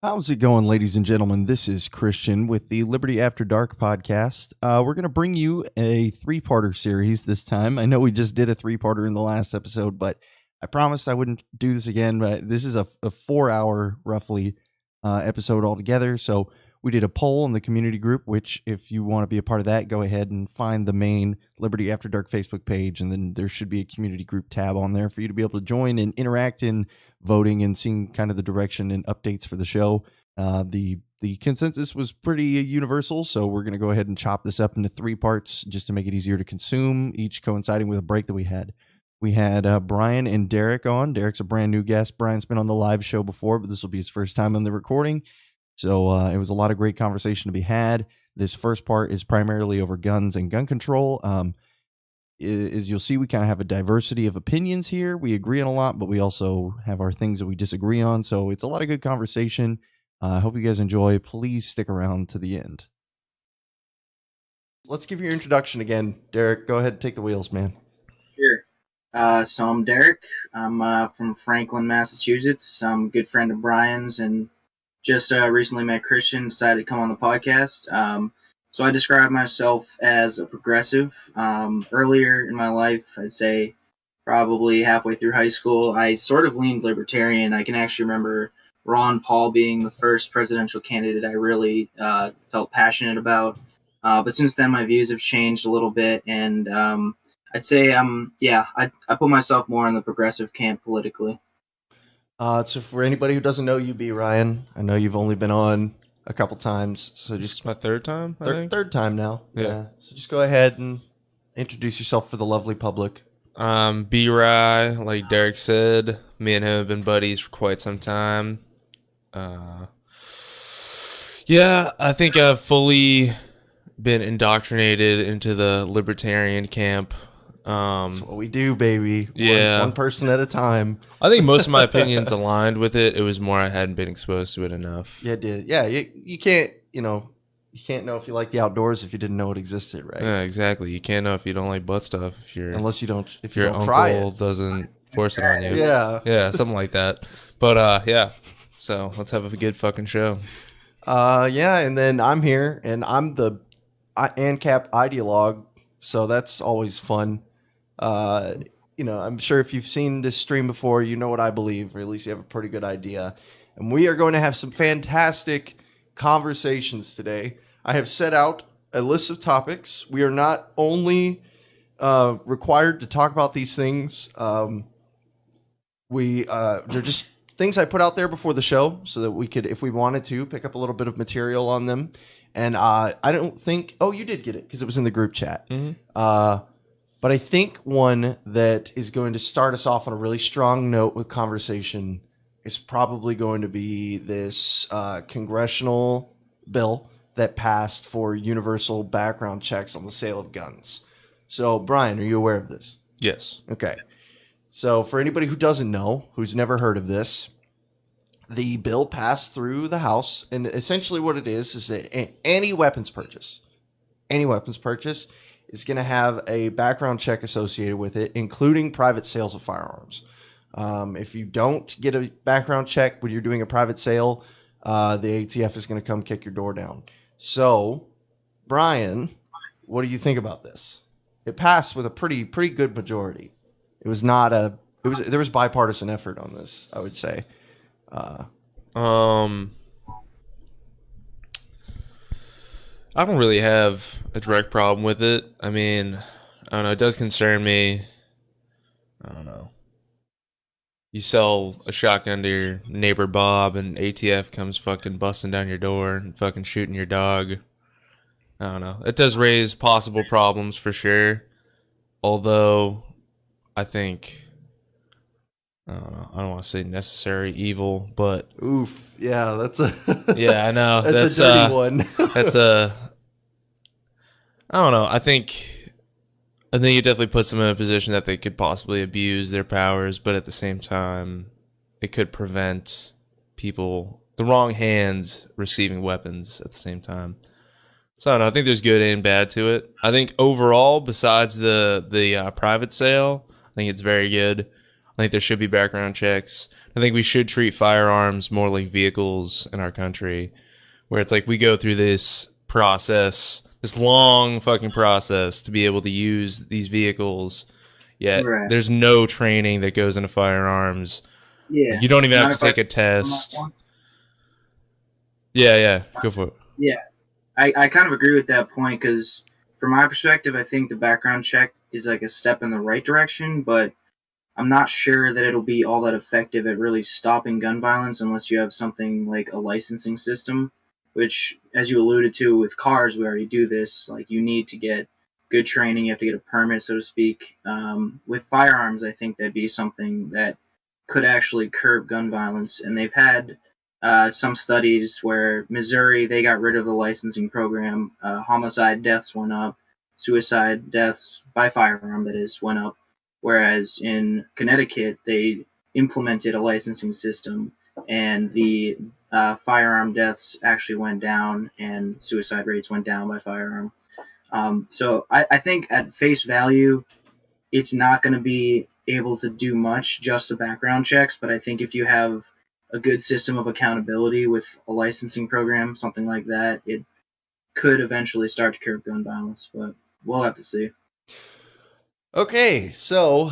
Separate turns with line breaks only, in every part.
How's it going, ladies and gentlemen? This is Christian with the Liberty After Dark podcast. We're going to bring you a three-parter series this time. I know we just did a three-parter in the last episode, but I promised I wouldn't do this again. But this is a 4-hour, roughly, episode altogether. So we did a poll in the community group, which if you want to be a part of that, go ahead and find the main Liberty After Dark Facebook page, and then there should be a community group tab on there for you to be able to join and interact in voting and seeing kind of the direction and updates for the show. The consensus was pretty universal, so we're going to go ahead and chop this up into 3 parts just to make it easier to consume, each coinciding with a break that we had. We had Brian and Derek on. Derek's a brand new guest. Brian's been on the live show before, but this will be his first time on the recording. So it was a lot of great conversation to be had. This first part is primarily over guns and gun control. As you'll see, we kind of have a diversity of opinions here. We agree on a lot, but we also have our things that we disagree on. So it's a lot of good conversation. I hope you guys enjoy. Please stick around to the end. Let's give your introduction again. Derek, go ahead and take the wheels, man.
Sure. So I'm Derek. I'm from Franklin, Massachusetts. I'm a good friend of Brian's and just recently met Christian, decided to come on the podcast. So I describe myself as a progressive. Earlier in my life, I'd say probably halfway through high school, I sort of leaned libertarian. I can actually remember Ron Paul being the first presidential candidate I really felt passionate about. But since then, my views have changed a little bit, and I'd say I put myself more in the progressive camp politically.
So for anybody who doesn't know you, Ryan, I know you've only been on a couple times, so
This is my third time, I think.
Third time now.
Yeah.
So just go ahead and introduce yourself for the lovely public.
B-Rye, like Derek said, me and him have been buddies for quite some time. I think I've fully been indoctrinated into the libertarian camp.
That's what we do, baby.
Yeah.
One person at a time.
I think most of my opinions aligned with it. It was more I hadn't been exposed to it enough.
Yeah, it did. Yeah, you can't, you know if you like the outdoors if you didn't know it existed, right?
Yeah, exactly. You can't know if you don't like butt stuff. If
your
try uncle doesn't force it on you.
Yeah.
Yeah, something like that. But yeah. So let's have a good fucking show.
And then I'm here, and I'm the ANCAP ideologue, so that's always fun. I'm sure if you've seen this stream before, you know what I believe, or at least you have a pretty good idea. And we are going to have some fantastic conversations today. I have set out a list of topics. We are not only required to talk about these things. They're just things I put out there before the show so that we could, if we wanted to, pick up a little bit of material on them. And I don't think... Oh, you did get it because it was in the group chat.
Mm-hmm.
But I think one that is going to start us off on a really strong note with conversation is probably going to be this congressional bill that passed for universal background checks on the sale of guns. So, Brian, are you aware of this?
Yes.
Okay. So, for anybody who doesn't know, who's never heard of this, the bill passed through the House, and essentially what it is that any weapons purchase is going to have a background check associated with it, including private sales of firearms. If you don't get a background check when you're doing a private sale, the ATF is going to come kick your door down. So, Brian, what do you think about this? It passed with a pretty good majority. It was not there was bipartisan effort on this, I would say.
I don't really have a direct problem with it. I mean, I don't know. It does concern me. I don't know. You sell a shotgun to your neighbor Bob, and ATF comes fucking busting down your door and fucking shooting your dog. I don't know. It does raise possible problems for sure. Although, I think... I don't know. I don't want to say necessary evil, but
oof, yeah, that's a
yeah, I know
that's a dirty one.
That's a I don't know. I think it definitely puts them in a position that they could possibly abuse their powers, but at the same time, it could prevent people, the wrong hands, receiving weapons at the same time. So I don't know. I think there's good and bad to it. I think overall, besides the private sale, I think it's very good. I think there should be background checks. I think we should treat firearms more like vehicles in our country, where it's like we go through this process, this long fucking process to be able to use these vehicles, yet
Right.
there's no training that goes into firearms.
Yeah.
You don't even have
Mind
to
if
take a test.
one?
Yeah, go for it.
Yeah, I kind of agree with that point because, from my perspective, I think the background check is like a step in the right direction, but I'm not sure that it'll be all that effective at really stopping gun violence unless you have something like a licensing system, which, as you alluded to with cars, we already do this. Like, you need to get good training, you have to get a permit, so to speak. With firearms, I think that'd be something that could actually curb gun violence, and they've had some studies where Missouri, they got rid of the licensing program. Homicide deaths went up, suicide deaths by firearm, that is, went up. Whereas in Connecticut, they implemented a licensing system, and the firearm deaths actually went down, and suicide rates went down by firearm. So I think at face value, it's not going to be able to do much, just the background checks. But I think if you have a good system of accountability with a licensing program, something like that, it could eventually start to curb gun violence. But we'll have to see.
Okay, so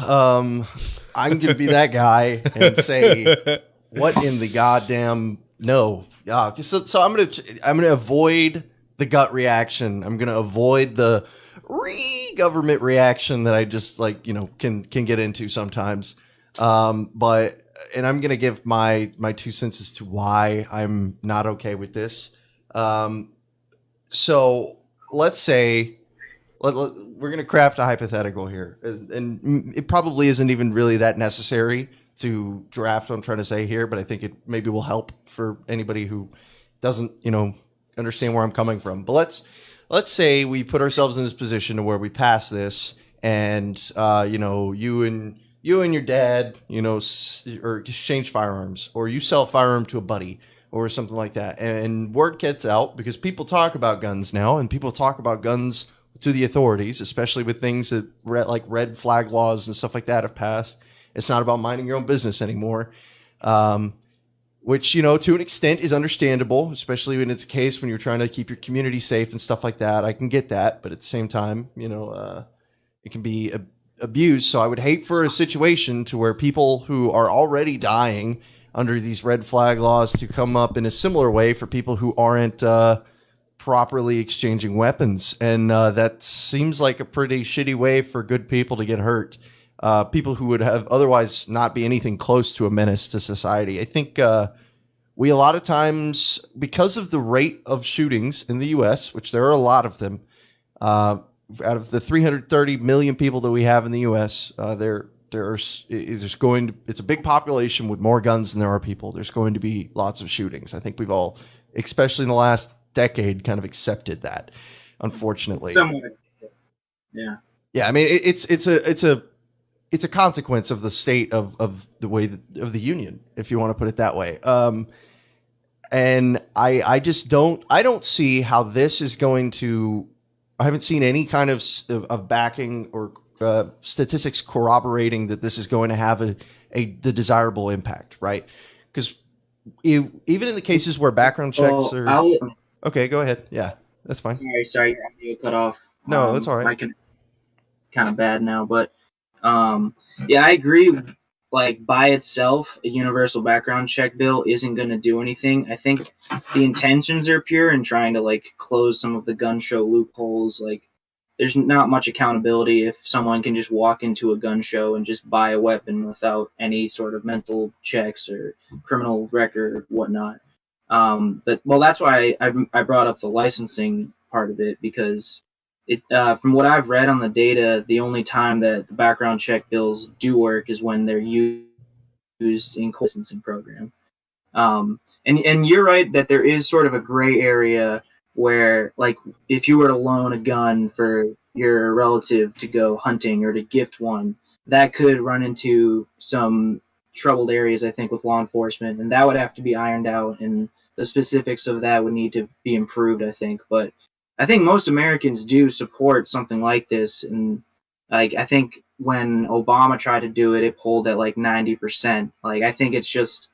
I'm gonna be that guy and say, what in the goddamn no? So I'm gonna avoid the gut reaction. I'm gonna avoid the government reaction that I just can get into sometimes. But I'm gonna give my 2 cents as to why I'm not okay with this. So let's say we're gonna craft a hypothetical here, and it probably isn't even really that necessary to draft what I'm trying to say here, but I think it maybe will help for anybody who doesn't understand where I'm coming from. But let's say we put ourselves in this position to where we pass this, and you and your dad or exchange firearms, or you sell a firearm to a buddy or something like that, and word gets out because people talk about guns now, and people talk about guns to the authorities, especially with things that red flag laws and stuff like that have passed. It's not about minding your own business anymore, which, to an extent is understandable, especially when it's a case when you're trying to keep your community safe and stuff like that. I can get that, but at the same time, it can be abused. So I would hate for a situation to where people who are already dying under these red flag laws to come up in a similar way for people who aren't properly exchanging weapons. And that seems like a pretty shitty way for good people to get hurt. People who would have otherwise not be anything close to a menace to society. I think we a lot of times, because of the rate of shootings in the U.S., which there are a lot of them, out of the 330 million people that we have in the U.S., it's a big population with more guns than there are people. There's going to be lots of shootings. I think we've all, especially in the last decade, kind of accepted that, unfortunately.
Somewhat. Yeah.
Yeah, I mean, it's a consequence of the state of the way of the union, if you want to put it that way. And I just don't see how this is going to. I haven't seen any kind of backing or statistics corroborating that this is going to have the desirable impact, right? Because even in the cases where background checks are. Okay, go ahead. Yeah, that's fine.
Sorry, you cut off.
No, that's all right.
Kind of bad now, but yeah, I agree. Like, by itself, a universal background check bill isn't going to do anything. I think the intentions are pure in trying to close some of the gun show loopholes. There's not much accountability if someone can just walk into a gun show and just buy a weapon without any sort of mental checks or criminal record or whatnot. But that's why I brought up the licensing part of it, because from what I've read on the data, the only time that the background check bills do work is when they're used in licensing program. And you're right that there is sort of a gray area where, if you were to loan a gun for your relative to go hunting or to gift one, that could run into some troubled areas, I think, with law enforcement, and that would have to be ironed out, and the specifics of that would need to be improved, I think. But I think most Americans do support something like this, and I think when Obama tried to do it, it pulled at like 90%. Like, I think it's just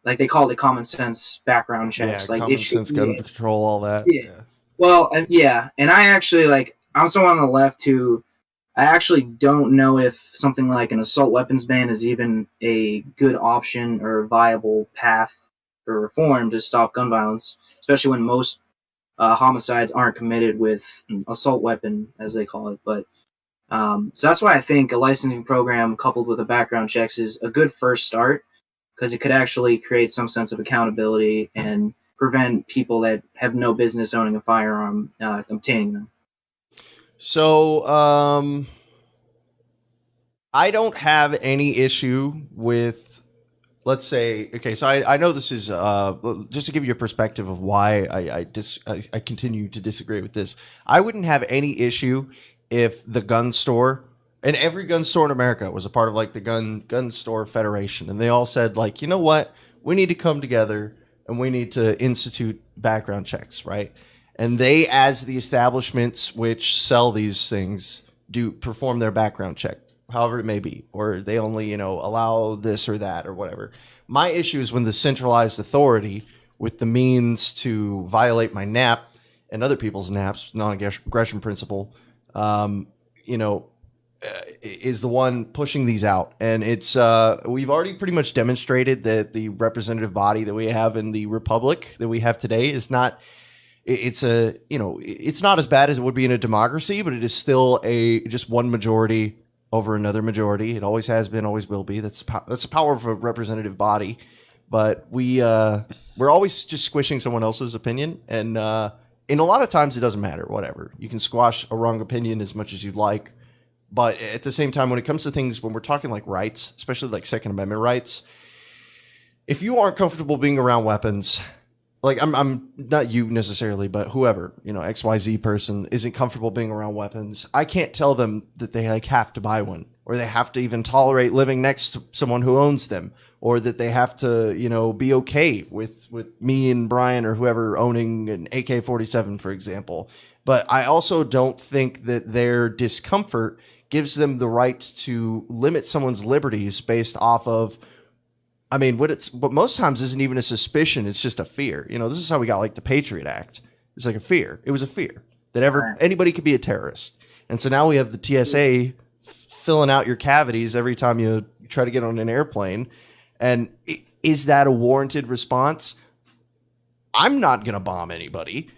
like they called it common sense background
Yeah,
checks. Like, it
common
should
sense, gun
be,
control, all that.
yeah.
Yeah.
Well, yeah, and I actually like I'm someone on the left who I actually don't know if something like an assault weapons ban is even a good option or viable path for reform to stop gun violence, especially when most homicides aren't committed with an assault weapon, as they call it. But so that's why I think a licensing program coupled with a background checks is a good first start because it could actually create some sense of accountability and prevent people that have no business owning a firearm obtaining them.
So, I don't have any issue with, let's say, okay, so I know this is, just to give you a perspective of why I continue to disagree with this. I wouldn't have any issue if the gun store, and every gun store in America was a part of like the gun store federation, and they all said like, you know what, we need to come together and we need to institute background checks, right? And they, as the establishments which sell these things, do perform their background check, however it may be, or they only, allow this or that or whatever. My issue is when the centralized authority with the means to violate my NAP and other people's NAPs, non-aggression principle, you know, is the one pushing these out. And it's we've already pretty much demonstrated that the representative body that we have in the republic that we have today is not, it's a, it's not as bad as it would be in a democracy, but it is still just one majority over another majority. It always has been, always will be. That's the power of a representative body. But we're always just squishing someone else's opinion, and in a lot of times it doesn't matter. Whatever, you can squash a wrong opinion as much as you'd like, but at the same time, when it comes to things, when we're talking like rights, especially like Second Amendment rights, if you aren't comfortable being around weapons, like I'm not you necessarily, but whoever, XYZ person isn't comfortable being around weapons, I can't tell them that they like have to buy one, or they have to even tolerate living next to someone who owns them, or that they have to, be okay with me and Brian or whoever owning an AK-47, for example. But I also don't think that their discomfort gives them the right to limit someone's liberties based off of, I mean, what most times isn't even a suspicion. It's just a fear. This is how we got like the Patriot Act. It's like a fear. It was a fear that anybody could be a terrorist. And so now we have the TSA filling out your cavities every time you try to get on an airplane. And is that a warranted response? I'm not going to bomb anybody,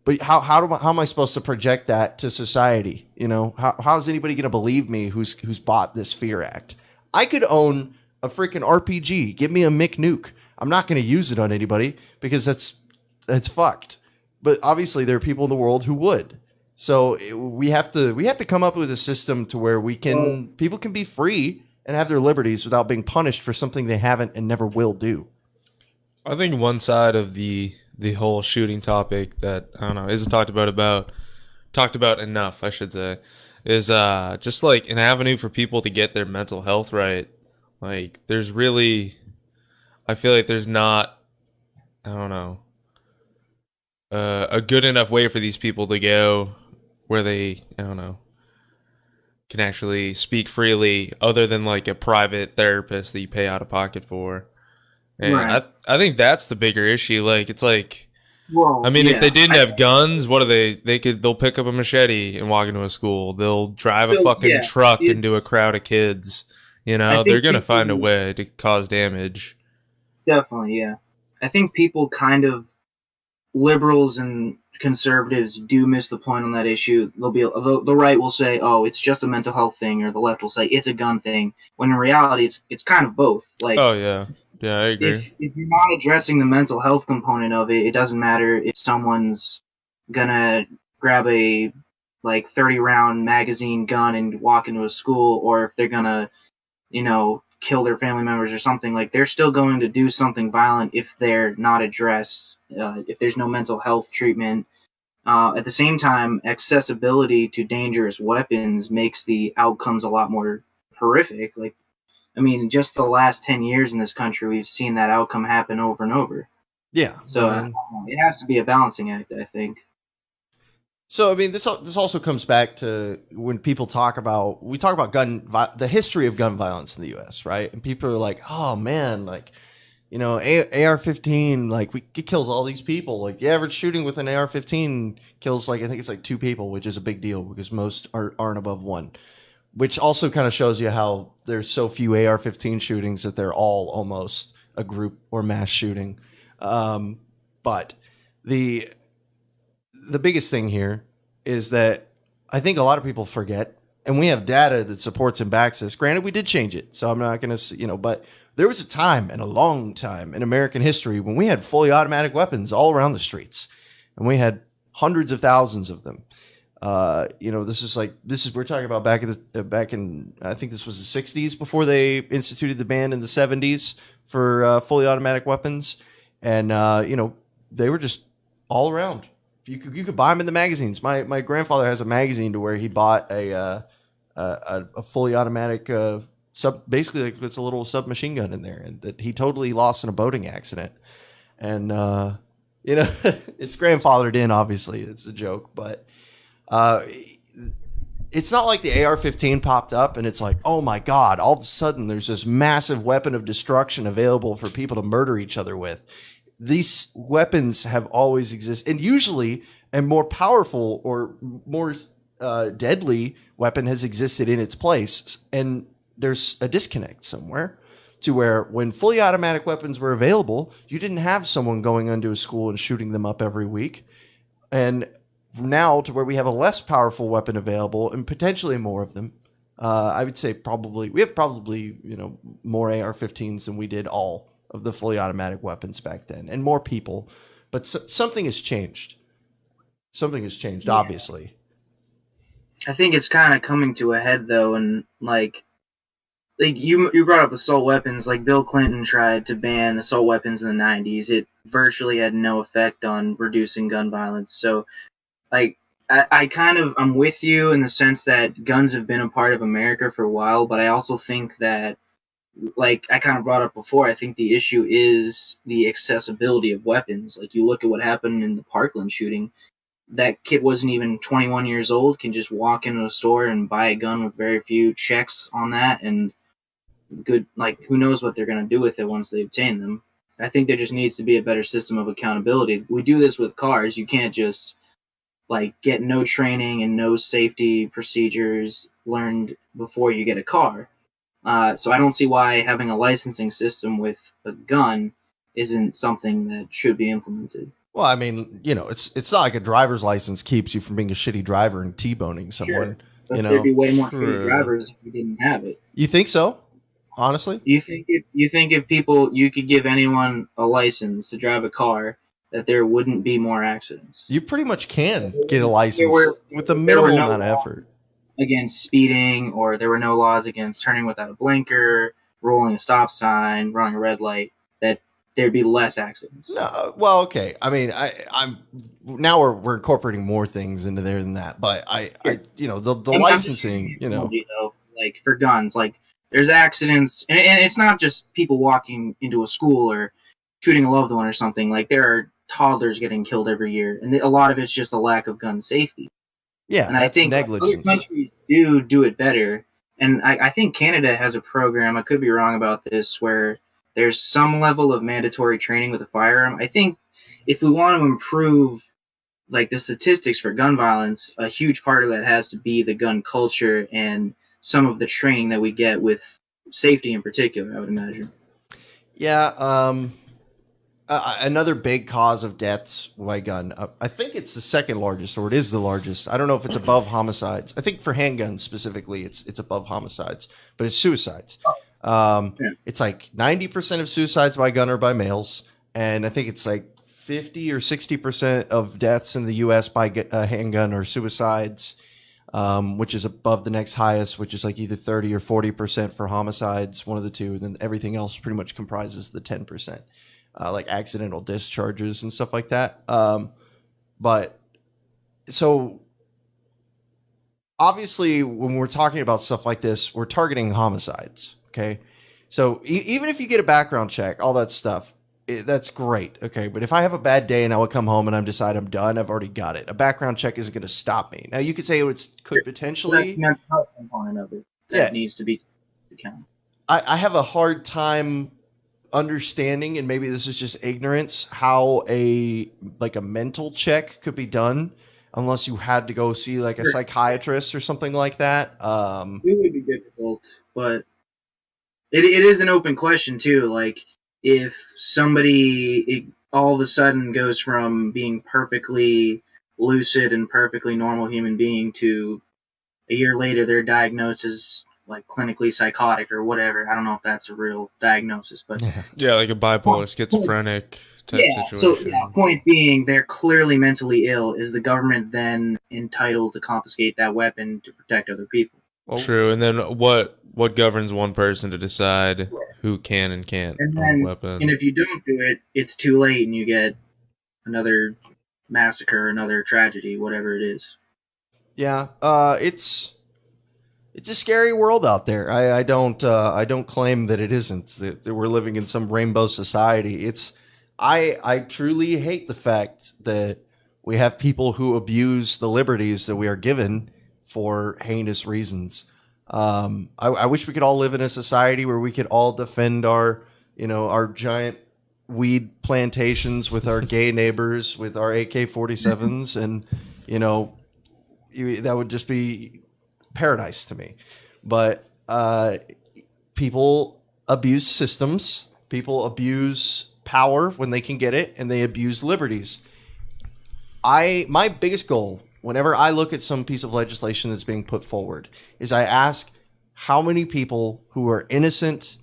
but how am I supposed to project that to society? How is anybody going to believe me who's bought this Fear Act? I could own a freaking RPG. Give me a McNuke. I'm not going to use it on anybody because that's fucked. But obviously there are people in the world who would. So we have to come up with a system to where people can be free and have their liberties without being punished for something they haven't and never will do.
I think one side of the whole shooting topic that I don't know isn't talked about enough, I should say, is just like an avenue for people to get their mental health right. Like there's really, I feel like there's not, I don't know, a good enough way for these people to go where they, I don't know, can actually speak freely other than like a private therapist that you pay out of pocket for. And
Right.
I think that's the bigger issue. Like it's like,
Well,
I mean,
yeah.
if they didn't have guns, what are they'll pick up a machete and walk into a school. They'll drive a
So,
fucking
yeah,
truck
it's-
into a crowd of kids.
I
They're
think
going to find a
people-
way to cause damage.
Definitely, yeah. I think people kind of, liberals and conservatives do miss the point on that issue. The right will say, "Oh, it's just a mental health thing," or the left will say it's a gun thing. When in reality, it's kind of both. Like,
Oh, yeah. Yeah, I agree.
if you're not addressing the mental health component of it, it doesn't matter if someone's gonna grab a like 30-round magazine gun and walk into a school, or if they're gonna, kill their family members or something. Like, they're still going to do something violent if they're not addressed. If there's no mental health treatment. At the same time, accessibility to dangerous weapons makes the outcomes a lot more horrific. Like, I mean, just the last 10 years in this country, we've seen that outcome happen over and over.
Yeah.
So it has to be a balancing act, I think.
So I mean, this also comes back to when people talk about the history of gun violence in the U.S. Right, and people are like, oh man, like AR-15, like it kills all these people. Like the average shooting with an AR-15 kills like I think it's like 2 people, which is a big deal because most aren't above 1. Which also kind of shows you how there's so few AR-15 shootings that they're all almost a group or mass shooting. But the biggest thing here is that I think a lot of people forget, and we have data that supports and backs this. Granted, we did change it, so I'm not going to, but there was a time, and a long time in American history, when we had fully automatic weapons all around the streets, and we had hundreds of thousands of them. We're talking about back in I think this was the 60s before they instituted the ban in the 70s for fully automatic weapons, and they were just all around. You could buy them in the magazines. My grandfather has a magazine to where he bought a fully automatic basically like it's a little submachine gun in there, and that he totally lost in a boating accident, and it's grandfathered in. Obviously, it's a joke, but. It's not like the AR-15 popped up and it's like, oh my God, all of a sudden there's this massive weapon of destruction available for people to murder each other with. These weapons have always existed, and usually a more powerful or more deadly weapon has existed in its place. And there's a disconnect somewhere to where when fully automatic weapons were available, you didn't have someone going into a school and shooting them up every week. And now to where we have a less powerful weapon available and potentially more of them. I would say we have more AR-15s than we did all of the fully automatic weapons back then, and more people. But something has changed. Something has changed, yeah. Obviously.
I think it's kind of coming to a head though, and like you brought up assault weapons. Like Bill Clinton tried to ban assault weapons in the 90s. It virtually had no effect on reducing gun violence. So. Like, I'm with you in the sense that guns have been a part of America for a while, but I also think that, like I kind of brought up before, I think the issue is the accessibility of weapons. Like, you look at what happened in the Parkland shooting. That kid wasn't even 21 years old, can just walk into a store and buy a gun with very few checks on that, and who knows what they're going to do with it once they obtain them. I think there just needs to be a better system of accountability. We do this with cars. You can't just get no training and no safety procedures learned before you get a car. So I don't see why having a licensing system with a gun isn't something that should be implemented.
Well, I mean, it's not like a driver's license keeps you from being a shitty driver and T-boning someone.
Sure. But there'd be way more shitty drivers if we didn't have it.
You think so? Honestly?
You think if you could give anyone a license to drive a car, that there wouldn't be more accidents?
You pretty much can get a license with a minimal amount of effort.
Against speeding, or there were no laws against turning without a blinker, rolling a stop sign, running a red light, that there'd be less accidents.
No, well, okay. I mean, I'm now we're incorporating more things into there than that, but the licensing,
though, like for guns, like there's accidents, and it's not just people walking into a school or shooting a loved one or something. Like there are toddlers getting killed every year, and a lot of it's just a lack of gun safety.
Yeah,
and I think negligence. Other countries do it better, and I think Canada has a program. I could be wrong about this, where there's some level of mandatory training with a firearm. I think if we want to improve the statistics for gun violence, a huge part of that has to be the gun culture and some of the training that we get with safety in particular, I would imagine.
Yeah, another big cause of deaths by gun. I think it's the second largest, or it is the largest. I don't know if it's above homicides. I think for handguns specifically, it's above homicides, but it's suicides. It's like 90% of suicides by gun are by males, and I think it's like 50 or 60% of deaths in the U.S. by handgun or suicides, which is above the next highest, which is like either 30 or 40% for homicides, one of the two, and then everything else pretty much comprises the 10%. Like accidental discharges and stuff like that. But so obviously when we're talking about stuff like this, we're targeting homicides. Okay. So even if you get a background check, all that stuff, that's great. Okay, but if I have a bad day and I would come home and I'm decide I'm done, I've already got it. A background check isn't going to stop me. Now you could say could
So that's the
potentially,
mental health component of it
yeah.
that needs to be accounted.
I have a hard time understanding, and maybe this is just ignorance, how a mental check could be done unless you had to go see like a
Sure.
psychiatrist or something like that.
It would be difficult, but it is an open question too. Like if somebody all of a sudden goes from being perfectly lucid and perfectly normal human being to a year later they're diagnosed as like clinically psychotic or whatever. I don't know if that's a real diagnosis, but
Yeah, like a bipolar, schizophrenic type situation.
So point being, they're clearly mentally ill. Is the government then entitled to confiscate that weapon to protect other people?
True. And then what governs one person to decide who can and can't
And
own a
then,
weapon?
and if you don't do it, it's too late, and you get another massacre, another tragedy, whatever it is.
Yeah, it's a scary world out there. I don't claim that it isn't. That we're living in some rainbow society. I truly hate the fact that we have people who abuse the liberties that we are given for heinous reasons. I wish we could all live in a society where we could all defend our giant weed plantations with our gay neighbors, with our AK-47s, and that would just be paradise to me. But people abuse systems, people abuse power when they can get it, and they abuse liberties. My biggest goal whenever I look at some piece of legislation that's being put forward is I ask how many people who are innocent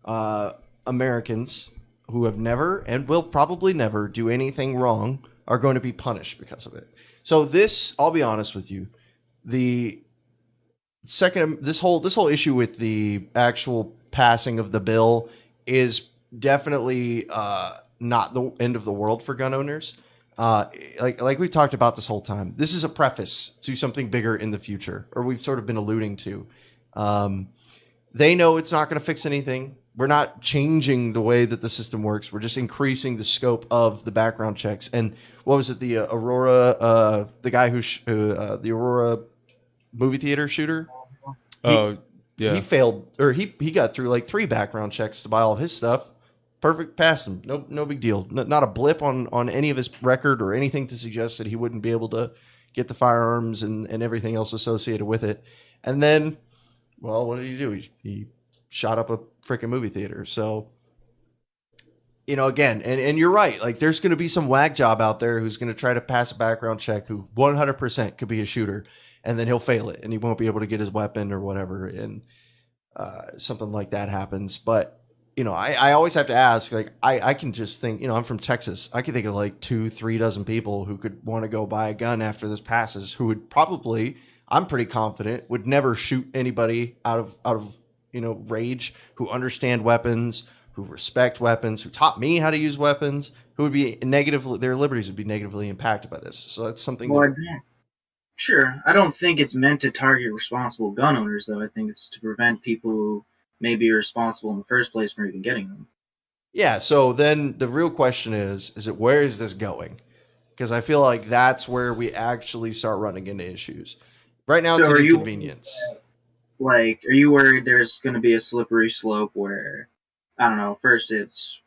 Americans who have never and will probably never do anything wrong are going to be punished because of it. So this, I'll be honest with you, this whole issue with the actual passing of the bill is definitely not the end of the world for gun owners. Like we've talked about this whole time, this is a preface to something bigger in the future, or we've sort of been alluding to. They know it's not going to fix anything. We're not changing the way that the system works. We're just increasing the scope of the background checks. And what was it? The Aurora, the guy the Aurora movie theater shooter.
Yeah.
He failed, or he got through like 3 background checks to buy all of his stuff. Perfect, passed him. No big deal. Not a blip on any of his record or anything to suggest that he wouldn't be able to get the firearms and everything else associated with it. And then, well, what did he do? He shot up a freaking movie theater. So, again, and you're right. Like, there's going to be some whack job out there who's going to try to pass a background check who 100% could be a shooter, and then he'll fail it and he won't be able to get his weapon or whatever. And something like that happens. But, I always have to ask, like, I can just think, I'm from Texas. I can think of like 2-3 dozen people who could want to go buy a gun after this passes, who would probably, I'm pretty confident, would never shoot anybody out of rage, who understand weapons, who respect weapons, who taught me how to use weapons, who would be their liberties would be negatively impacted by this. So that's something.
Sure. I don't think it's meant to target responsible gun owners, though. I think it's to prevent people who may be responsible in the first place from even getting them.
Yeah. So then the real question is where is this going? Because I feel like that's where we actually start running into issues. Right now, it's an inconvenience.
Are you worried there's going to be a slippery slope where, I don't know, first it's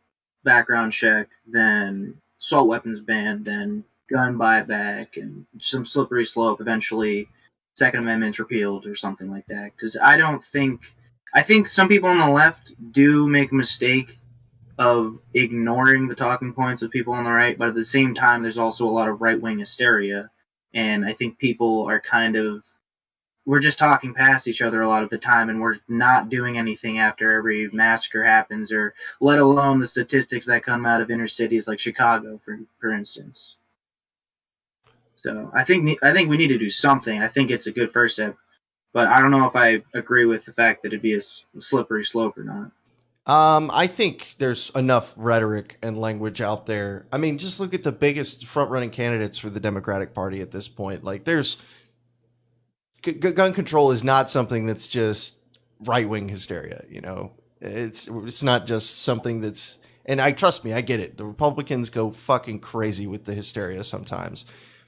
background check, then assault weapons ban, then gun buyback, and some slippery slope, eventually Second Amendment's repealed or something like that? Because I think some people on the left do make a mistake of ignoring the talking points of people on the right, but at the same time, there's also a lot of right-wing hysteria, and I think people are we're just talking past each other a lot of the time, and we're not doing anything after every massacre happens, or let alone the statistics that come out of inner cities like Chicago, for instance. So I think we need to do something. I think it's a good first step, but I don't know if I agree with the fact that it'd be a slippery slope or not.
I think there's enough rhetoric and language out there. I mean, just look at the biggest front-running candidates for the Democratic Party at this point. Like, there's gun control is not something that's just right-wing hysteria. It's not just something that's And I trust me, I get it. The Republicans go fucking crazy with the hysteria sometimes.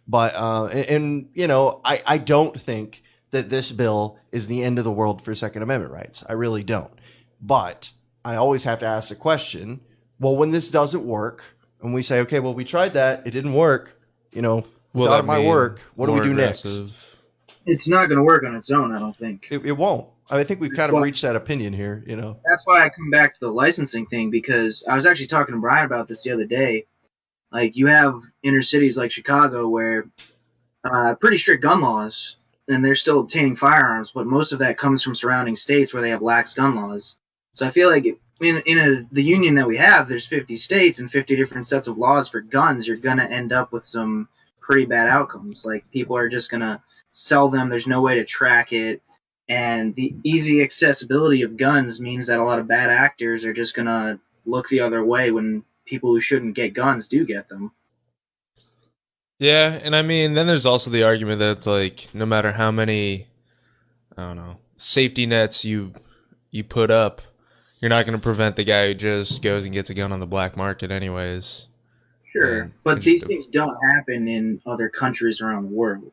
But and you know, I don't think that this bill is the end of the world for Second Amendment rights. I really don't. But I always have to ask the question, well, when this doesn't work, and we say, okay, well, we tried that, it didn't work, you know, thought it might work, what do we do next?
It's not going to work on its own, I don't think.
It won't. I think we've kind of reached that opinion here, you know.
That's why I come back to the licensing thing, because I was actually talking to Brian about this the other day. Like, you have inner cities like Chicago where pretty strict gun laws, and they're still obtaining firearms, but most of that comes from surrounding states where they have lax gun laws. So I feel like in the union that we have, there's 50 states and 50 different sets of laws for guns. You're going to end up with some pretty bad outcomes. Like, people are just going to sell them. There's no way to track it. And the easy accessibility of guns means that a lot of bad actors are just going to look the other way when people who shouldn't get guns do get them.
Yeah, and I mean, then there's also the argument that, like, no matter how many, I don't know, safety nets you put up, you're not going to prevent the guy who just goes and gets a gun on the black market anyways.
Sure, but these things don't happen in other countries around the world.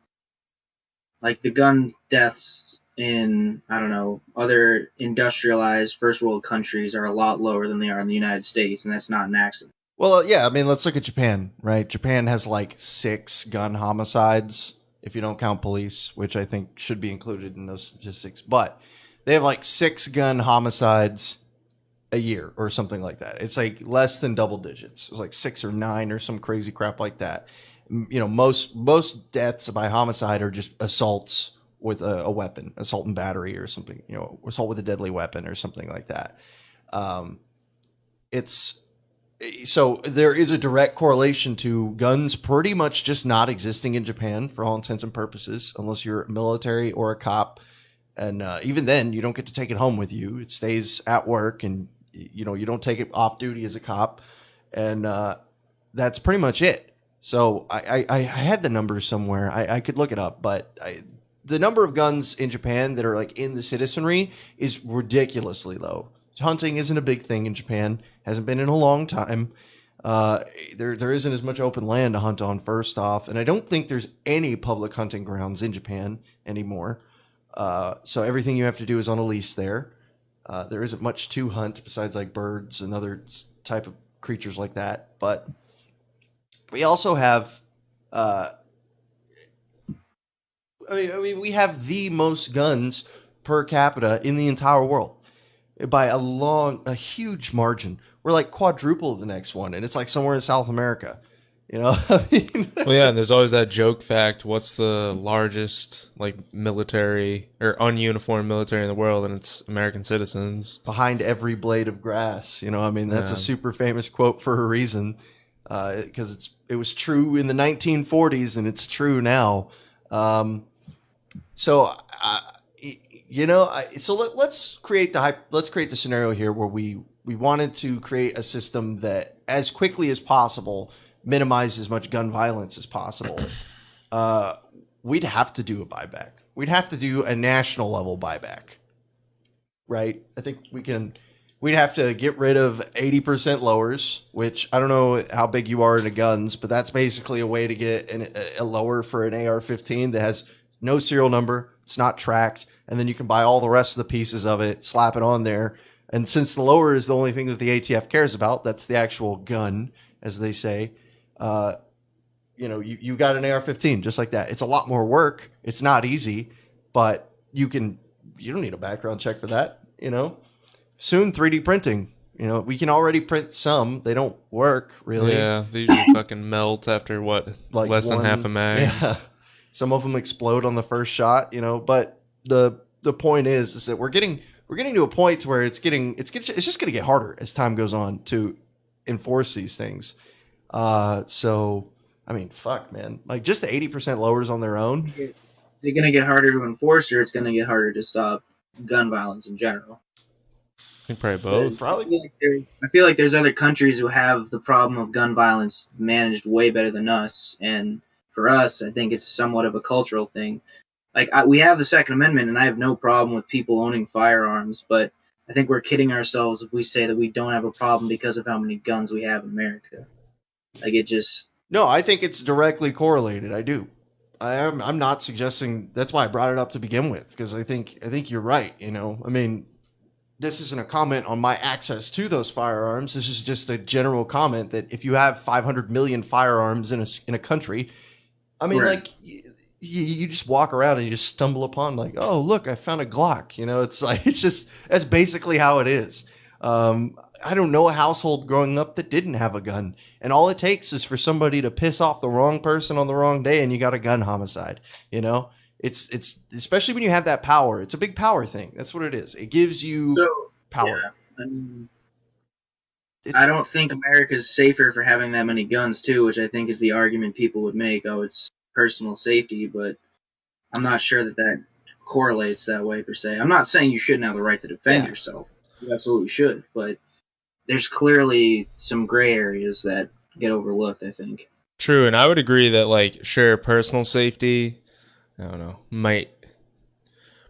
Like, the gun deaths in, I don't know, other industrialized first world countries are a lot lower than they are in the United States, and that's not an accident.
Well, yeah, I mean, let's look at Japan, right? Japan has like 6 gun homicides, if you don't count police, which I think should be included in those statistics. But they have like 6 gun homicides a year or something like that. It's like less than double digits. It's like 6 or 9 or some crazy crap like that. You know, most deaths by homicide are just assaults with a weapon, assault and battery or something, you know, assault with a deadly weapon or something like that. So there is a direct correlation to guns pretty much just not existing in Japan for all intents and purposes, unless you're military or a cop. And even then, you don't get to take it home with you. It stays at work, and you know, you don't take it off duty as a cop. And that's pretty much it. So I had the numbers somewhere. I could look it up, but the number of guns in Japan that are like in the citizenry is ridiculously low. Hunting isn't a big thing in Japan. Hasn't been in a long time. There isn't as much open land to hunt on, first off, and I don't think there's any public hunting grounds in Japan anymore. So everything you have to do is on a lease there. There isn't much to hunt besides like birds and other type of creatures like that. But we also have, I mean, we have the most guns per capita in the entire world by a huge margin. We're like quadruple the next one, and it's like somewhere in South America. You know,
well, yeah, and there's always that joke fact. What's the largest like military or ununiformed military in the world? And it's American citizens.
Behind every blade of grass. You know, I mean, that's a super famous quote for a reason, because it was true in the 1940s, and it's true now. So let's create the scenario here where we wanted to create a system that as quickly as possible minimize as much gun violence as possible. We'd have to do a buyback. We'd have to do a national level buyback, right? I think we'd have to get rid of 80% lowers, which I don't know how big you are into guns, but that's basically a way to get a lower for an AR-15 that has no serial number. It's not tracked. And then you can buy all the rest of the pieces of it, slap it on there. And since the lower is the only thing that the ATF cares about, that's the actual gun, as they say. You got an AR-15 just like that. It's a lot more work. It's not easy, but you don't need a background check for that. You know, soon 3D printing. You know, we can already print some. They don't work really.
Yeah, they usually fucking melt after less than half a mag.
Yeah, some of them explode on the first shot. You know, but the point is that we're getting to a point where it's just going to get harder as time goes on to enforce these things. So I mean, fuck, man, like just the 80% lowers on their own.
Is it going to get harder to enforce, or it's going to get harder to stop gun violence in general?
I think probably both.
Probably.
I feel like there's other countries who have the problem of gun violence managed way better than us, and for us, I think it's somewhat of a cultural thing. Like, we have the Second Amendment, and I have no problem with people owning firearms, but I think we're kidding ourselves if we say that we don't have a problem because of how many guns we have in America. Like, it just...
No, I think it's directly correlated. I do. I'm not suggesting. That's why I brought it up to begin with, because I think you're right. You know, I mean, this isn't a comment on my access to those firearms. This is just a general comment that if you have 500 million firearms in a country, I mean,
Right.
like you just walk around and you just stumble upon like, oh look, I found a Glock. You know, it's like that's basically how it is. I don't know a household growing up that didn't have a gun, and all it takes is for somebody to piss off the wrong person on the wrong day, and you got a gun homicide. You know, it's especially when you have that power. It's a big power thing. That's what it is. It gives you
So,
power.
yeah, I mean,
It's-
I don't think America's safer for having that many guns, too, which I think is the argument people would make. Oh, it's personal safety, but I'm not sure that that correlates that way, per se. I'm not saying you shouldn't have the right to defend
Yeah.
yourself. You absolutely should, but there's clearly some gray areas that get overlooked, I think.
True, and I would agree that, like, sure, personal safety, I don't know, might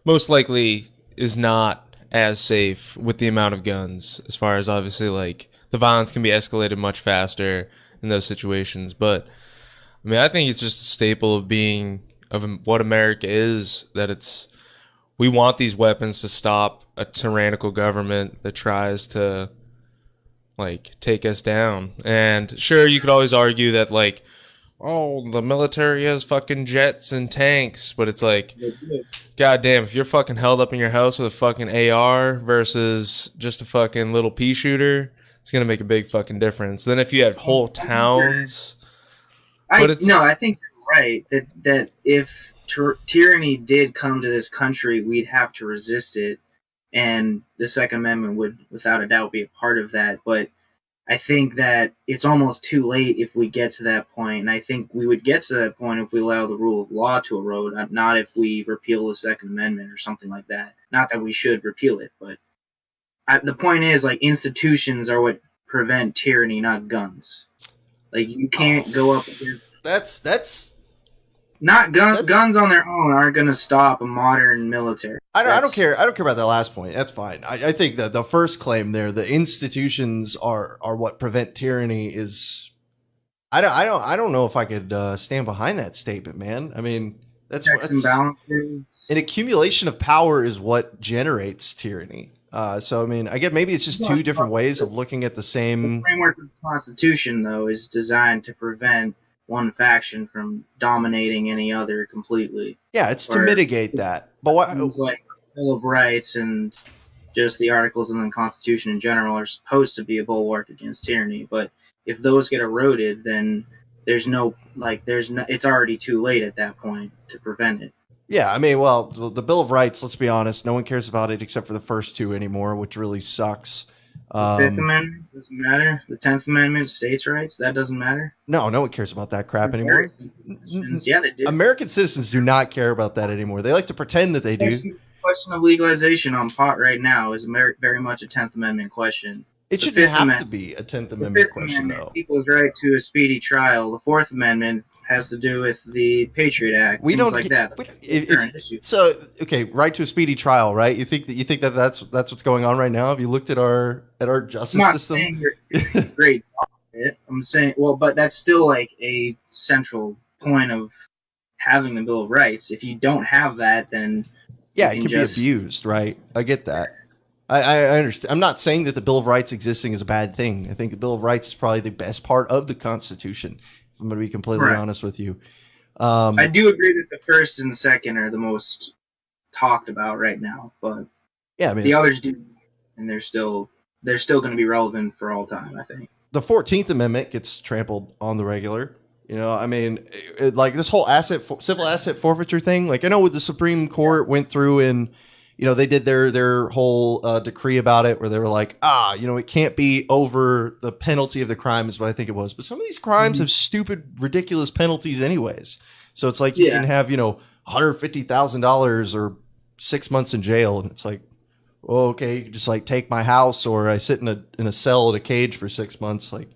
most likely is not as safe with the amount of guns, as far as obviously, like, the violence can be escalated much faster in those situations. But I mean, I think it's just a staple of what America is, that we want these weapons to stop a tyrannical government that tries to, like, take us down. And sure, you could always argue that, like, oh, the military has fucking jets and tanks, but it's like, goddamn, if you're fucking held up in your house with a fucking AR versus just a fucking little pea shooter, it's gonna make a big fucking difference. Then if you had whole towns, But it's-
I think you're right that if tyranny did come to this country, we'd have to resist it, and the Second Amendment would, without a doubt, be a part of that. But I think that it's almost too late if we get to that point, and I think we would get to that point if we allow the rule of law to erode, not if we repeal the Second Amendment or something like that. Not that we should repeal it, but the point is, like, institutions are what prevent tyranny, not guns. Like, you can't go up against...
that's
Not guns.
That's-
Guns on their own aren't going to stop a modern military.
I don't
That's-
care. I don't care about that last point. That's fine. I think that the first claim there, the institutions are what prevent tyranny, is. I don't know if I could stand behind that statement, man. I mean,
Checks and balances.
an accumulation of power is what generates tyranny. So I mean, I get maybe it's just two different ways of looking at the
The
same.
framework of the Constitution, though, is designed to prevent one faction from dominating any other completely.
Yeah, it's to
or-
mitigate that. But what?
Things like Bill of Rights and just the articles in the Constitution in general are supposed to be a bulwark against tyranny. But if those get eroded, then it's already too late at that point to prevent it.
Yeah, I mean, well, the Bill of Rights. Let's be honest. No one cares about it except for the first two anymore, which really sucks.
Fifth Amendment doesn't matter. The 10th Amendment, states' rights, that doesn't matter.
No one cares about that crap anymore.
Yeah, they do.
American citizens do not care about that anymore. They like to pretend that they do.
The question of legalization on pot right now is very much a 10th Amendment question.
It
the
shouldn't
Fifth
have to
Amendment-
be a 10th
The
Amendment
Fifth
question,
Amendment,
though.
people's right to a speedy trial. The Fourth Amendment has to do with the Patriot Act,
We
things
don't
like
get-
that.
we-
That's
if-
a current issue.
So, okay, right to a speedy trial, right? You think that that's what's going on right now? Have you looked at our justice
I'm not
system?
saying you're doing a great job at it. I'm saying, well, but that's still like a central point of having the Bill of Rights. If you don't have that, then
Yeah,
you
it
can
can
just-
be abused, right? I get that. I understand. I'm not saying that the Bill of Rights existing is a bad thing. I think the Bill of Rights is probably the best part of the Constitution. If I'm going to be completely
Right.
honest with you.
I do agree that the first and the second are the most talked about right now, but
Yeah, I mean,
the others do, and they're still going to be relevant for all time, I think.
the 14th Amendment gets trampled on the regular. You know, I mean, like this whole civil asset forfeiture thing. Like, I know what the Supreme Court went through and, you know, they did their whole decree about it where they were like, you know, it can't be over the penalty of the crime is what I think it was. But some of these crimes have stupid, ridiculous penalties anyways. So it's like you
Yeah.
can have, you know, $150,000 or 6 months in jail. And it's like, oh, okay, you can just like take my house or I sit in a cell in a cage for 6 months. Like,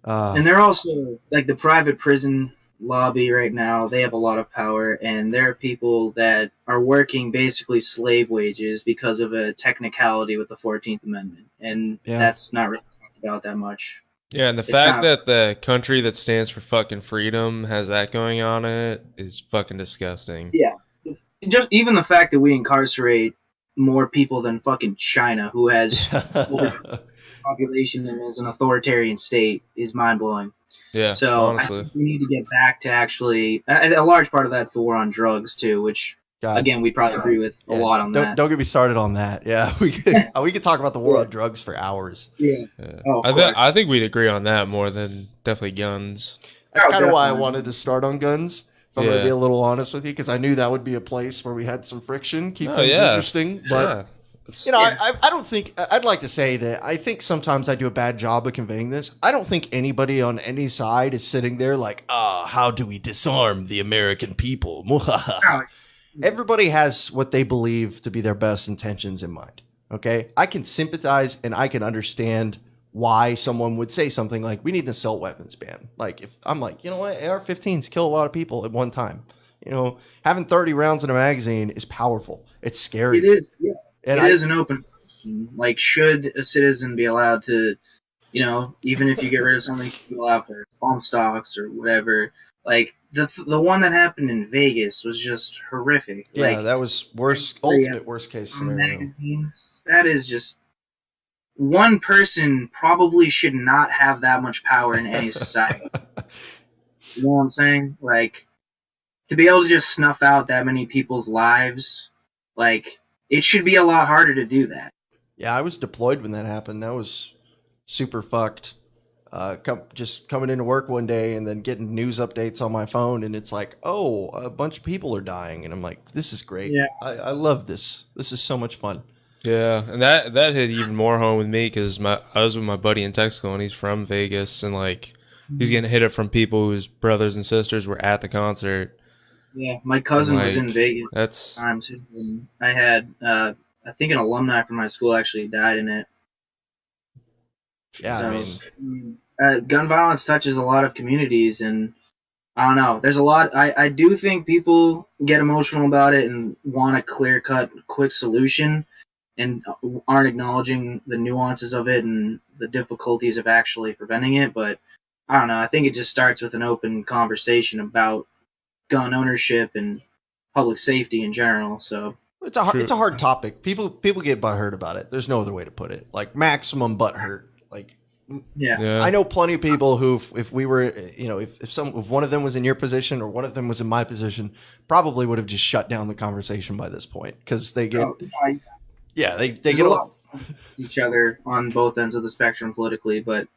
And they're also, like, the private prison lobby right now, they have a lot of power, and there are people that are working basically slave wages because of a technicality with the 14th Amendment, and that's not really talked about that much.
Yeah, and the fact that the country that stands for fucking freedom has that going on it is fucking disgusting.
Yeah. Just even the fact that we incarcerate more people than fucking China, who has population and is an authoritarian state, is mind-blowing.
Yeah,
so
honestly.
We need to get back to actually a large part of that's the war on drugs too, which again we probably agree with a lot on that.
Don't get me started on that. Yeah, we could talk about the war on drugs for hours.
Yeah,
I think we'd agree on that more than definitely guns.
That's kind of why I wanted to start on guns. If I'm going to be a little honest with you, because I knew that would be a place where we had some friction, keep things interesting. But I don't think I'd like to say that I think sometimes I do a bad job of conveying this. I don't think anybody on any side is sitting there like, how do we disarm the American people? Everybody has what they believe to be their best intentions in mind. Okay, I can sympathize and I can understand why someone would say something like, we need an assault weapons ban. Like, if I'm like, you know what, AR-15s kill a lot of people at one time. You know, having 30 rounds in a magazine is powerful. It's scary.
It is, yeah. And it is an open question. Like, should a citizen be allowed to, you know, even if you get rid of something, be allowed for bomb stocks or whatever. Like, the one that happened in Vegas was just horrific.
Yeah,
like,
that was ultimate worst case scenario.
Magazines, that is just... One person probably should not have that much power in any society. You know what I'm saying? Like, to be able to just snuff out that many people's lives, like, it should be a lot harder to do that.
Yeah, I was deployed when that happened. That was super fucked. Just coming into work one day and then getting news updates on my phone, and it's like, oh, a bunch of people are dying. And I'm like, this is great.
Yeah.
I love this. This is so much fun.
Yeah, and that hit even more home with me because I was with my buddy in Texaco, and he's from Vegas, and like he's getting hit up from people whose brothers and sisters were at the concert.
Yeah, my cousin was in Vegas.
That's
time too. And I had I think an alumni from my school actually died in it.
Yeah,
so, I mean, gun violence touches a lot of communities, and I don't know. There's a lot. I do think people get emotional about it and want a clear-cut, quick solution, and aren't acknowledging the nuances of it and the difficulties of actually preventing it. But I don't know. I think it just starts with an open conversation about gun ownership and public safety in general. So
it's a hard topic. People get butthurt about it. There's no other way to put it. Like maximum butthurt. Like
yeah.
I know plenty of people who, if we were, you know, if one of them was in your position or one of them was in my position, probably would have just shut down the conversation by this point because they get. Yeah, they get a lot
each other on both ends of the spectrum politically, but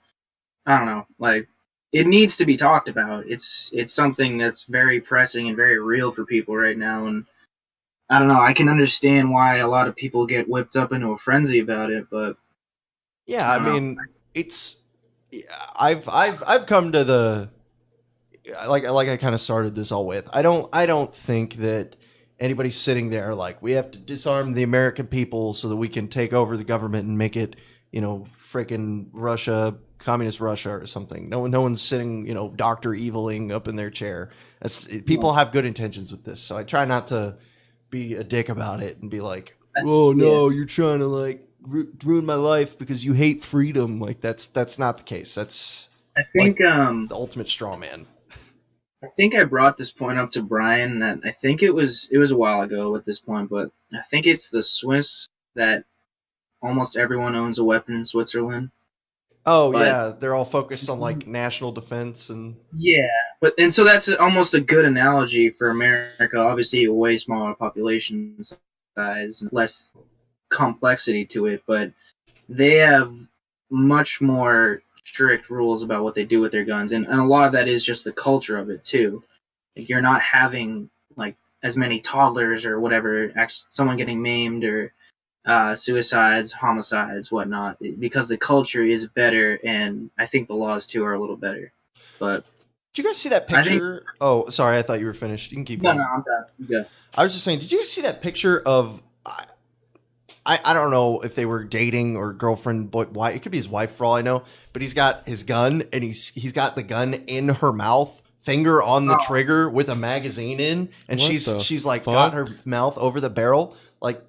I don't know. Like, it needs to be talked about. It's something that's very pressing and very real for people right now, and I don't know. I can understand why a lot of people get whipped up into a frenzy about it, but
yeah, I mean, it's I've come to the like I kind of started this all with. I don't think that anybody's sitting there like, we have to disarm the American people so that we can take over the government and make it, you know, freaking Russia, communist Russia or something. No one's sitting, you know, Dr. Eviling up in their chair. People have good intentions with this. So I try not to be a dick about it and be like, oh no, you're trying to like ruin my life because you hate freedom. Like that's not the case. That's
I think
like, the ultimate straw man.
I think I brought this point up to Brian, that I think it was a while ago at this point, but I think it's the Swiss that almost everyone owns a weapon in Switzerland.
Oh, yeah, they're all focused on like national defense and
and so that's almost a good analogy for America. Obviously, a way smaller population size, less complexity to it, but they have much more strict rules about what they do with their guns, and a lot of that is just the culture of it too. Like, you're not having like as many toddlers or whatever, someone getting maimed or suicides, homicides, whatnot, because the culture is better, and I think the laws too are a little better. But
did you guys see that picture? Oh, sorry, I thought you were finished. You can keep going.
No, I'm done. Yeah.
I was just saying, did you see that picture of? I don't know if they were dating or girlfriend, boy, wife. It could be his wife for all I know. But he's got his gun, and he's got the gun in her mouth, finger on the
Oh.
trigger with a magazine in, and
What
she's
the
like
fuck?
got her mouth over the barrel. Like,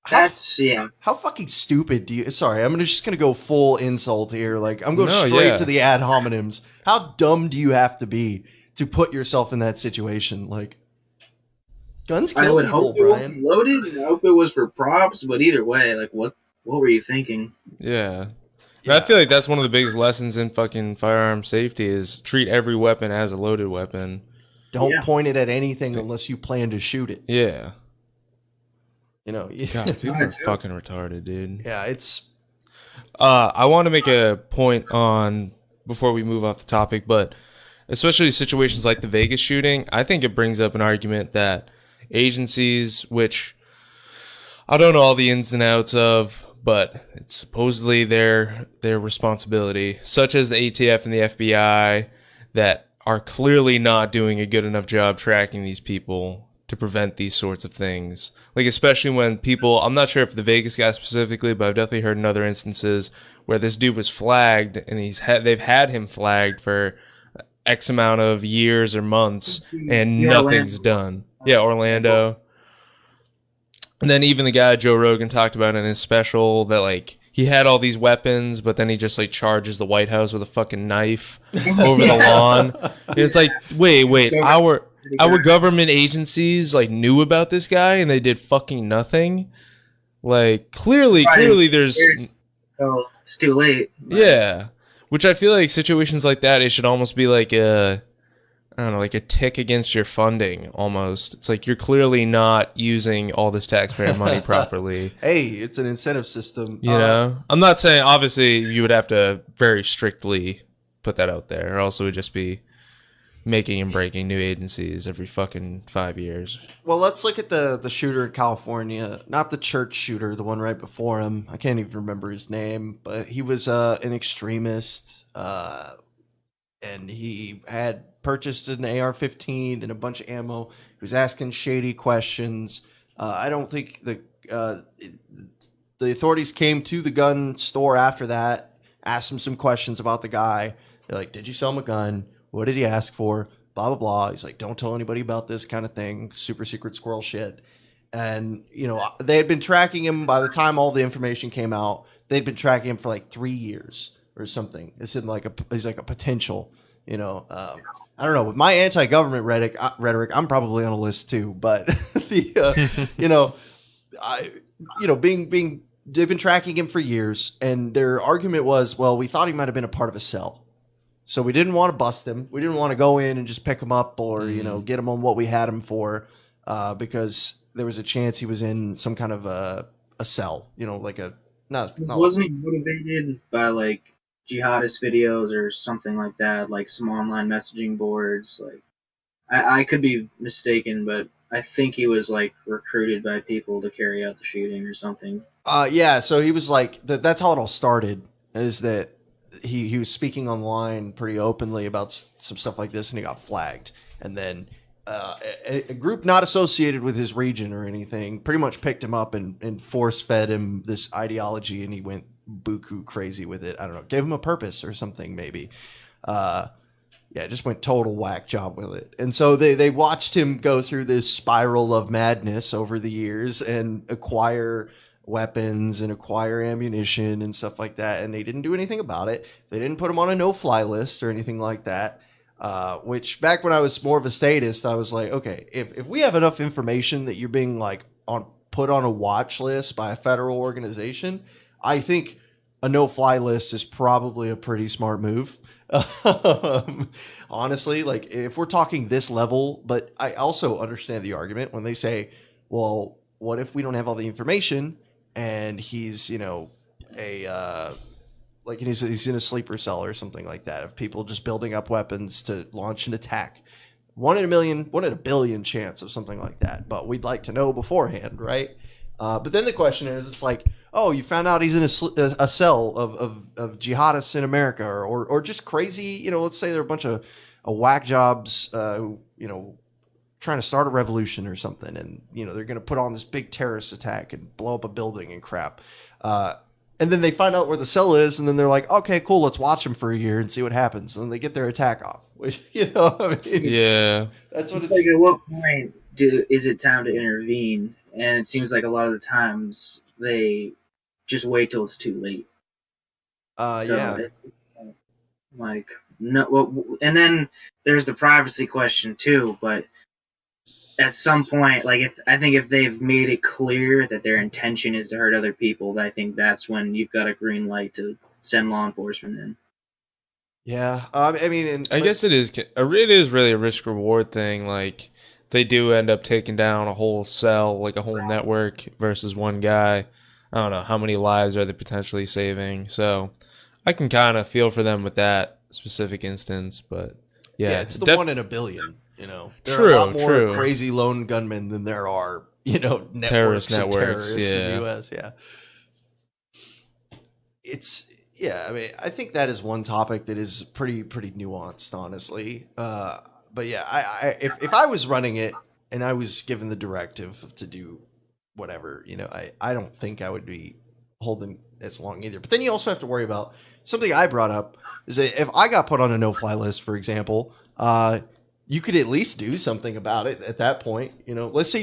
how,
That's yeah.
how fucking stupid do you? Sorry, I'm just gonna go full insult here. Like, I'm going
No,
straight
yeah.
to the ad hominems. How dumb do you have to be to put yourself in that situation? Like, guns
I
kill
would
people,
hope it
Brian.
wasn't loaded, and I hope it was for props. But either way, like what were you thinking?
Yeah.
Yeah.
I feel like that's one of the biggest lessons in fucking firearm safety is treat every weapon as a loaded weapon.
Don't
Yeah.
point it at anything unless you plan to shoot it.
Yeah.
You know.
God, people are fucking retarded, dude.
Yeah, it's
I want to make a point on before we move off the topic, but especially situations like the Vegas shooting, I think it brings up an argument that agencies, which I don't know all the ins and outs of, but it's supposedly their responsibility, such as the ATF and the FBI, that are clearly not doing a good enough job tracking these people to prevent these sorts of things. Like, especially when people, I'm not sure if the Vegas guy specifically, but I've definitely heard in other instances where this dude was flagged and they've had him flagged for X amount of years or months and
Yeah,
nothing's done. Yeah, Orlando. And then even the guy Joe Rogan talked about in his special that like he had all these weapons, but then he just like charges the White House with a fucking knife over the lawn. And it's like, wait, our government agencies like knew about this guy and they did fucking nothing. Like clearly there's
Oh, it's too late.
yeah. Which I feel like situations like that, it should almost be like I don't know, like a tick against your funding almost. It's like you're clearly not using all this taxpayer money properly.
Hey, it's an incentive system.
You know? I'm not saying obviously you would have to very strictly put that out there, or else it would just be making and breaking new agencies every fucking 5 years.
Well, let's look at the shooter in California. Not the church shooter, the one right before him. I can't even remember his name, but he was an extremist, and he had purchased an AR-15 and a bunch of ammo. He was asking shady questions. I don't think the authorities came to the gun store after that, asked him some questions about the guy. They're like, "Did you sell him a gun? What did he ask for? Blah, blah, blah." He's like, "Don't tell anybody about this," kind of thing. Super secret squirrel shit. And, you know, they had been tracking him by the time all the information came out. They'd been tracking him for like 3 years or something. It's in like he's like a potential, you know. I don't know. With my anti-government rhetoric, I'm probably on a list too. But you know, they've been tracking him for years, and their argument was, well, we thought he might have been a part of a cell, so we didn't want to bust him. We didn't want to go in and just pick him up or you know get him on what we had him for, because there was a chance he was in some kind of a cell. You know, like
Wasn't he motivated by like jihadist videos or something like that, like some online messaging boards? Like, I could be mistaken, but I think he was like recruited by people to carry out the shooting or something.
Yeah, so he was like that's how it all started. Is that he was speaking online pretty openly about some stuff like this, and he got flagged, and then a group not associated with his region or anything pretty much picked him up and force fed him this ideology, and he went buku crazy with it. I don't know, gave him a purpose or something maybe. Yeah, just went total whack job with it. And so they watched him go through this spiral of madness over the years and acquire weapons and acquire ammunition and stuff like that. And they didn't do anything about it. They didn't put him on a no-fly list or anything like that. Which back when I was more of a statist, I was like, okay, if we have enough information that you're being like put on a watch list by a federal organization, I think a no-fly list is probably a pretty smart move. Honestly, like if we're talking this level, but I also understand the argument when they say, well, what if we don't have all the information and he's, you know, like he's in a sleeper cell or something like that of people just building up weapons to launch an attack. 1 in a million, 1 in a billion chance of something like that. But we'd like to know beforehand, right? But then the question is, it's like, oh, you found out he's in a cell of jihadists in America, or just crazy, you know, let's say they're a bunch of whack jobs, you know, trying to start a revolution or something, and, you know, they're going to put on this big terrorist attack and blow up a building and crap. And then they find out where the cell is, and then they're like, okay, cool, let's watch them for a year and see what happens. And then they get their attack off. Which, I mean,
Yeah.
that's what
It's
it's
like, at what point is it time to intervene? And it seems like a lot of the times they just wait till it's too late. So it's like, no. Well, and then there's the privacy question too. But at some point, like, if they've made it clear that their intention is to hurt other people, I think that's when you've got a green light to send law enforcement in.
Yeah. I mean,
I guess it is really a risk reward thing. Like, they do end up taking down a whole cell, like a whole network versus one guy. I don't know how many lives are they potentially saving. So I can kind of feel for them with that specific instance, but yeah,
it's the 1 in a billion. There
True,
are a lot more
true.
crazy lone gunmen than there are,
Terrorist
of
networks,
terrorists in
yeah.
the U.S. Yeah, I mean, I think that is one topic that is pretty nuanced, honestly. But yeah, if I was running it and I was given the directive to do whatever, I don't think I would be holding as long either. But then you also have to worry about something I brought up is that if I got put on a no-fly list, for example, you could at least do something about it at that point. Let's say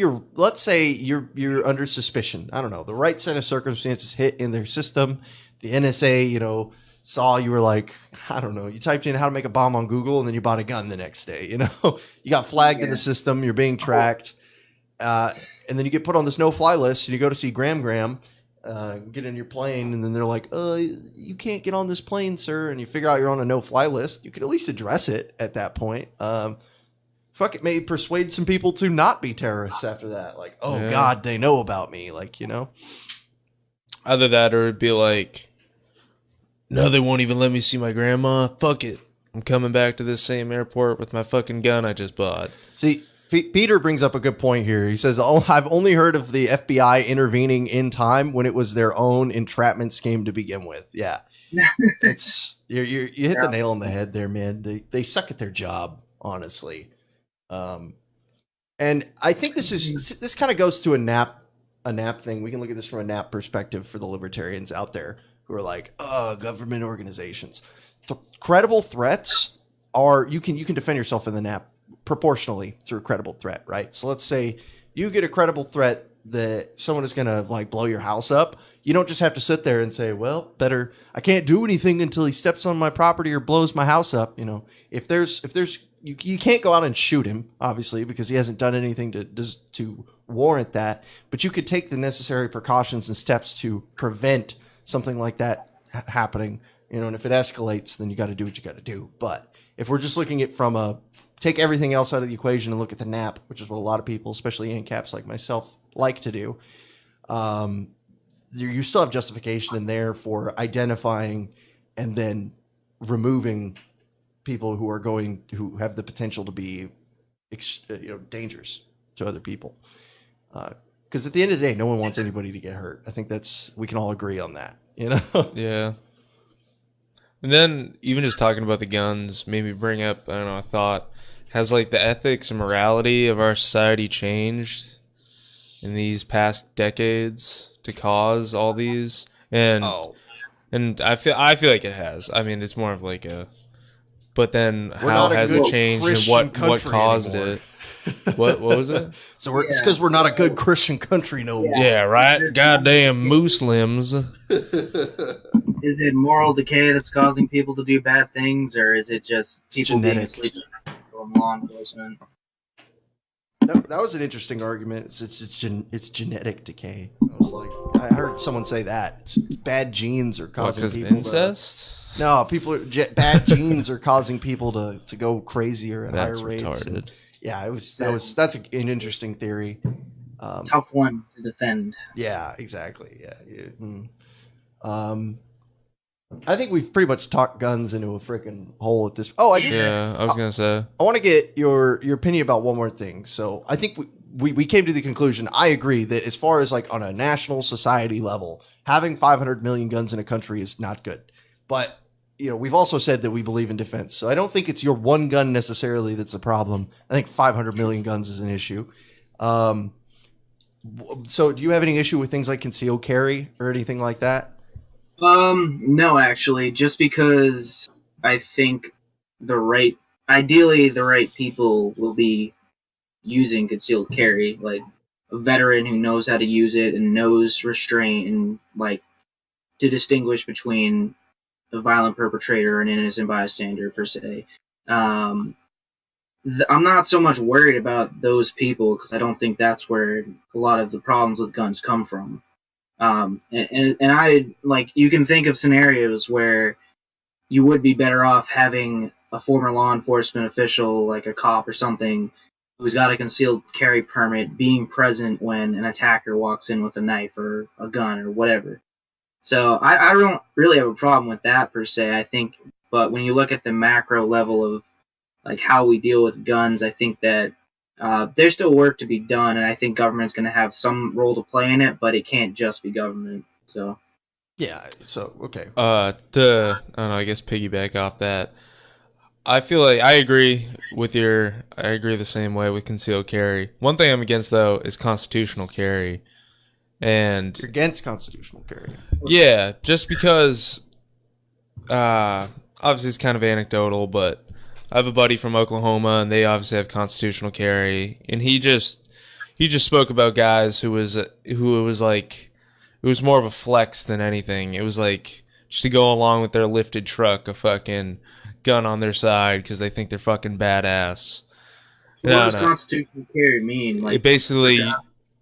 you're under suspicion. I don't know. The right set of circumstances hit in their system. The NSA, saw you were like, I don't know, you typed in how to make a bomb on Google and then you bought a gun the next day. You got flagged in the system. You're being tracked. And then you get put on this no-fly list and you go to see Graham, get in your plane, and then they're like, you can't get on this plane, sir. And you figure out you're on a no-fly list. You could at least address it at that point. Fuck, it may persuade some people to not be terrorists after that. Like, oh, God, they know about me. Like,
Either that or it'd be like, no, they won't even let me see my grandma. Fuck it. I'm coming back to this same airport with my fucking gun I just bought.
See, Peter brings up a good point here. He says, I've only heard of the FBI intervening in time when it was their own entrapment scheme to begin with. Yeah. It's you hit the nail on the head there, man. They suck at their job, honestly. And I think this kind of goes to a nap thing. We can look at this from a nap perspective for the libertarians out there who are like, government organizations. Credible threats are you can defend yourself in the nap proportionally through a credible threat, right? So let's say you get a credible threat that someone is going to like blow your house up. You don't just have to sit there and say, well, I can't do anything until he steps on my property or blows my house up. If there's you can't go out and shoot him, obviously, because he hasn't done anything to warrant that. But you could take the necessary precautions and steps to prevent something like that happening. And if it escalates, then you got to do what you got to do. But if we're just looking at take everything else out of the equation and look at the nap, which is what a lot of people, especially ANCAPs like myself, like to do, you still have justification in there for identifying and then removing people who have the potential to be dangerous to other people. Because at the end of the day, no one wants anybody to get hurt. I think we can all agree on that.
Yeah. And then even just talking about the guns made me bring up, I don't know, a thought. Has like the ethics and morality of our society changed in these past decades to cause all these? And I feel like it has. I mean, it's more of like but then how has it changed and what caused it? What was it?
So it's because we're not a good Christian country no more.
Yeah, right. Goddamn Muslims.
Is it moral decay that's causing people to do bad things, or is it just people being asleep from law enforcement?
That was an interesting argument. It's genetic decay. I heard someone say that it's bad genes are causing people
incest.
No, bad genes are causing people to go crazier at higher rates.
Retarded.
And, yeah, that's an interesting theory.
Tough one to defend.
Yeah, exactly. Yeah. I think we've pretty much talked guns into a freaking hole at this. Oh,
I was gonna say.
I want to get your opinion about one more thing. So I think we came to the conclusion. I agree that as far as like on a national society level, having 500 million guns in a country is not good. But we've also said that we believe in defense. So I don't think it's your one gun necessarily that's a problem. I think 500 million guns is an issue. So do you have any issue with things like concealed carry or anything like that?
No, actually, just because I think ideally, the right people will be using concealed carry, like a veteran who knows how to use it and knows restraint and like to distinguish between a violent perpetrator and an innocent bystander per se. Um, I'm not so much worried about those people because I don't think that's where a lot of the problems with guns come from. And I like you can think of scenarios where you would be better off having a former law enforcement official, like a cop or something, who's got a concealed carry permit, being present when an attacker walks in with a knife or a gun or whatever. So I don't really have a problem with that per se. I think, but when you look at the macro level of like how we deal with guns, I think that there's still work to be done, and I think government's going to have some role to play in it, but it can't just be government. So
Yeah. So okay.
I don't know, I guess piggyback off that. I feel like I agree the same way with concealed carry. One thing I'm against though is constitutional carry. And
You're against constitutional carry.
yeah, just because obviously it's kind of anecdotal, but I have a buddy from Oklahoma and they obviously have constitutional carry, and he just spoke about guys who was like, it was more of a flex than anything. It was like just to go along with their lifted truck, a fucking gun on their side because they think they're fucking badass.
what does constitutional carry mean? Like
It basically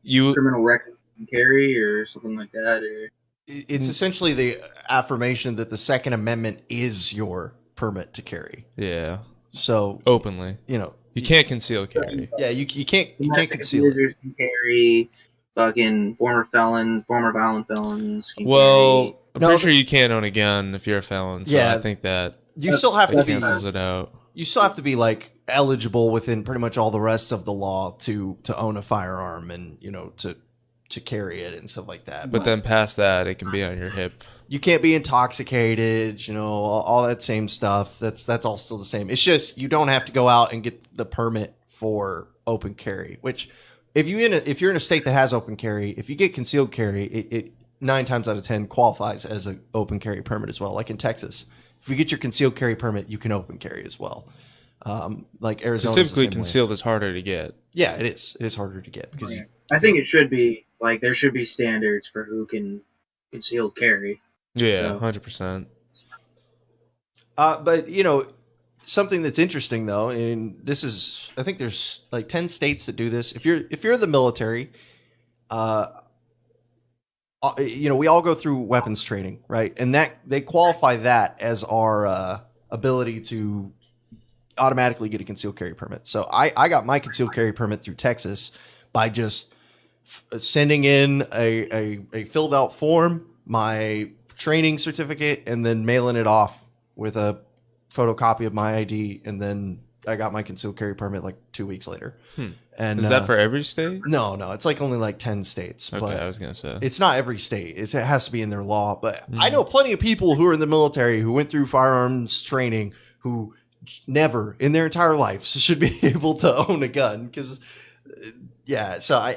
you
criminal record carry or something like that, or
It's essentially the affirmation that the Second Amendment is your permit to carry.
yeah,
So
openly.
you know
You can't conceal carry.
Yeah, you can't
domestic
conceal it.
abusers can carry. Fucking former violent felons. Can
Well, I'm
No,
pretty
but-
sure you can't own a gun if you're a felon. So
Yeah.
I think that
You still have to
that
be.
cancels it out.
You still have to be like eligible within pretty much all the rest of the law to own a firearm and to carry it and stuff like that.
But then past that, it can be on your hip.
You can't be intoxicated, all that same stuff. That's all still the same. It's just you don't have to go out and get the permit for open carry. Which, if you're in a state that has open carry, if you get concealed carry, it 9 times out of 10 qualifies as an open carry permit as well. Like in Texas, if you get your concealed carry permit, you can open carry as well. Like Arizona,
Typically, concealed is harder to get.
Yeah, it is. It is harder to get because
I think it should be like there should be standards for who can concealed carry.
Yeah,
So-
100%.
But something that's interesting though, and this is, I think there's like 10 states that do this. If you're in the military, we all go through weapons training, right? And that they qualify that as our ability to automatically get a concealed carry permit. So I got my concealed carry permit through Texas by just sending in a filled out form, my training certificate, and then mailing it off with a photocopy of my ID, and then I got my concealed carry permit like 2 weeks later. And
Is that for every state?
No, it's like only like 10 states.
Okay,
But
I was going to say.
it's not every state. It has to be in their law. But I know plenty of people who are in the military who went through firearms training who never in their entire life should be able to own a gun. Because, so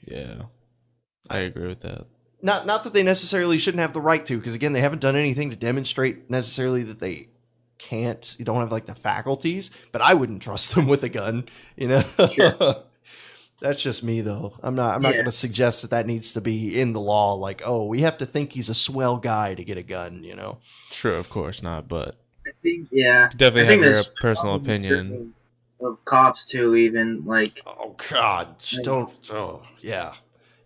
Yeah, I agree with that.
not that they necessarily shouldn't have the right to, because again, they haven't done anything to demonstrate necessarily that they can't. You don't have like the faculties, but I wouldn't trust them with a gun.
Sure.
That's just me, though. I'm not going to suggest that needs to be in the law. Like, oh, we have to think he's a swell guy to get a gun.
True, of course not, but
I think definitely
definitely have your
there's
personal
probably
opinion.
certain of cops too. Even like
Oh God, just don't. Oh yeah,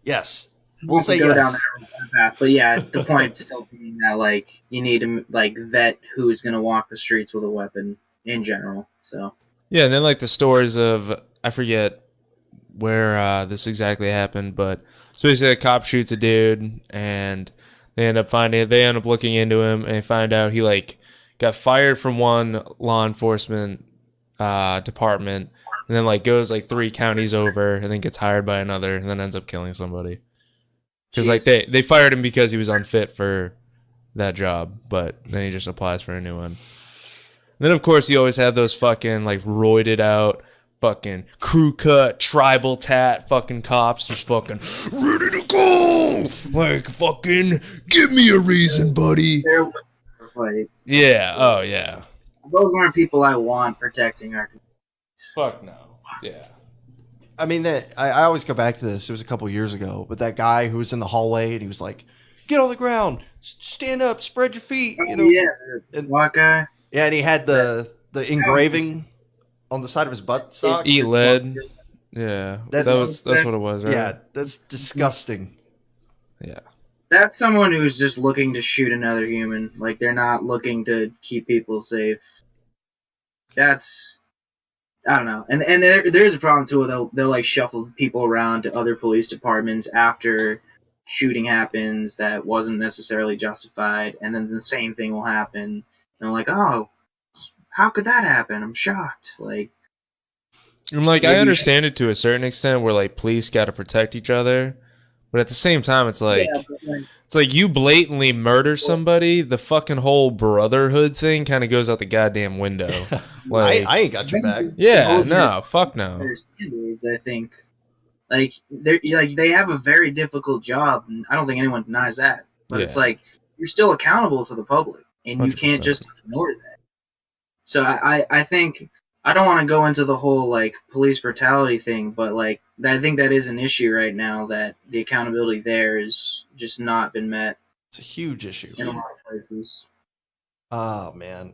yes. We'll
not to
say
go
yes.
down that path, but yeah, the point still being that like you need to like vet who's gonna walk the streets with a weapon in general. So
Yeah, and then like the stories of, I forget where this exactly happened, but it's basically a cop shoots a dude and they end up looking into him and they find out he like got fired from one law enforcement department and then like goes like 3 counties over and then gets hired by another and then ends up killing somebody. Because like they fired him because he was unfit for that job, but then he just applies for a new one. And then of course you always have those fucking like roided out fucking crew cut, tribal tat, fucking cops just fucking ready to go. Like, fucking give me a reason, buddy.
They're looking for a fight.
Yeah. Oh yeah.
Those aren't people I want protecting our communities.
Fuck no. Yeah.
I mean, that I always go back to this. It was a couple years ago, but that guy who was in the hallway and he was like, "Get on the ground, stand up, spread your feet." You know,
yeah, the black guy.
yeah, and he had the engraving on the side of his butt sock.
Eat lead. Yeah.
That's
That's what it was, right?
Yeah, that's disgusting.
Yeah.
That's someone who's just looking to shoot another human. Like, they're not looking to keep people safe. That's, I don't know. And there's a problem too. They'll like shuffle people around to other police departments after shooting happens that wasn't necessarily justified, and then the same thing will happen. And they're like, "Oh, how could that happen? I'm shocked." Like,
And like, I understand it to a certain extent where like police got to protect each other, but at the same time, it's like,
yeah, but like,
it's like you blatantly murder somebody, the fucking whole brotherhood thing kind of goes out the goddamn window. Like,
I ain't got your back.
yeah, no, fuck no.
their standards, I think, like they have a very difficult job, and I don't think anyone denies that. But it's
Yeah.
like you're still accountable to the public, and you can't
100%.
just ignore that. So I think I don't want to go into the whole like police brutality thing, but like I think that is an issue right now, that the accountability there is just not been met
It's a huge issue.
in a lot of places.
Oh man,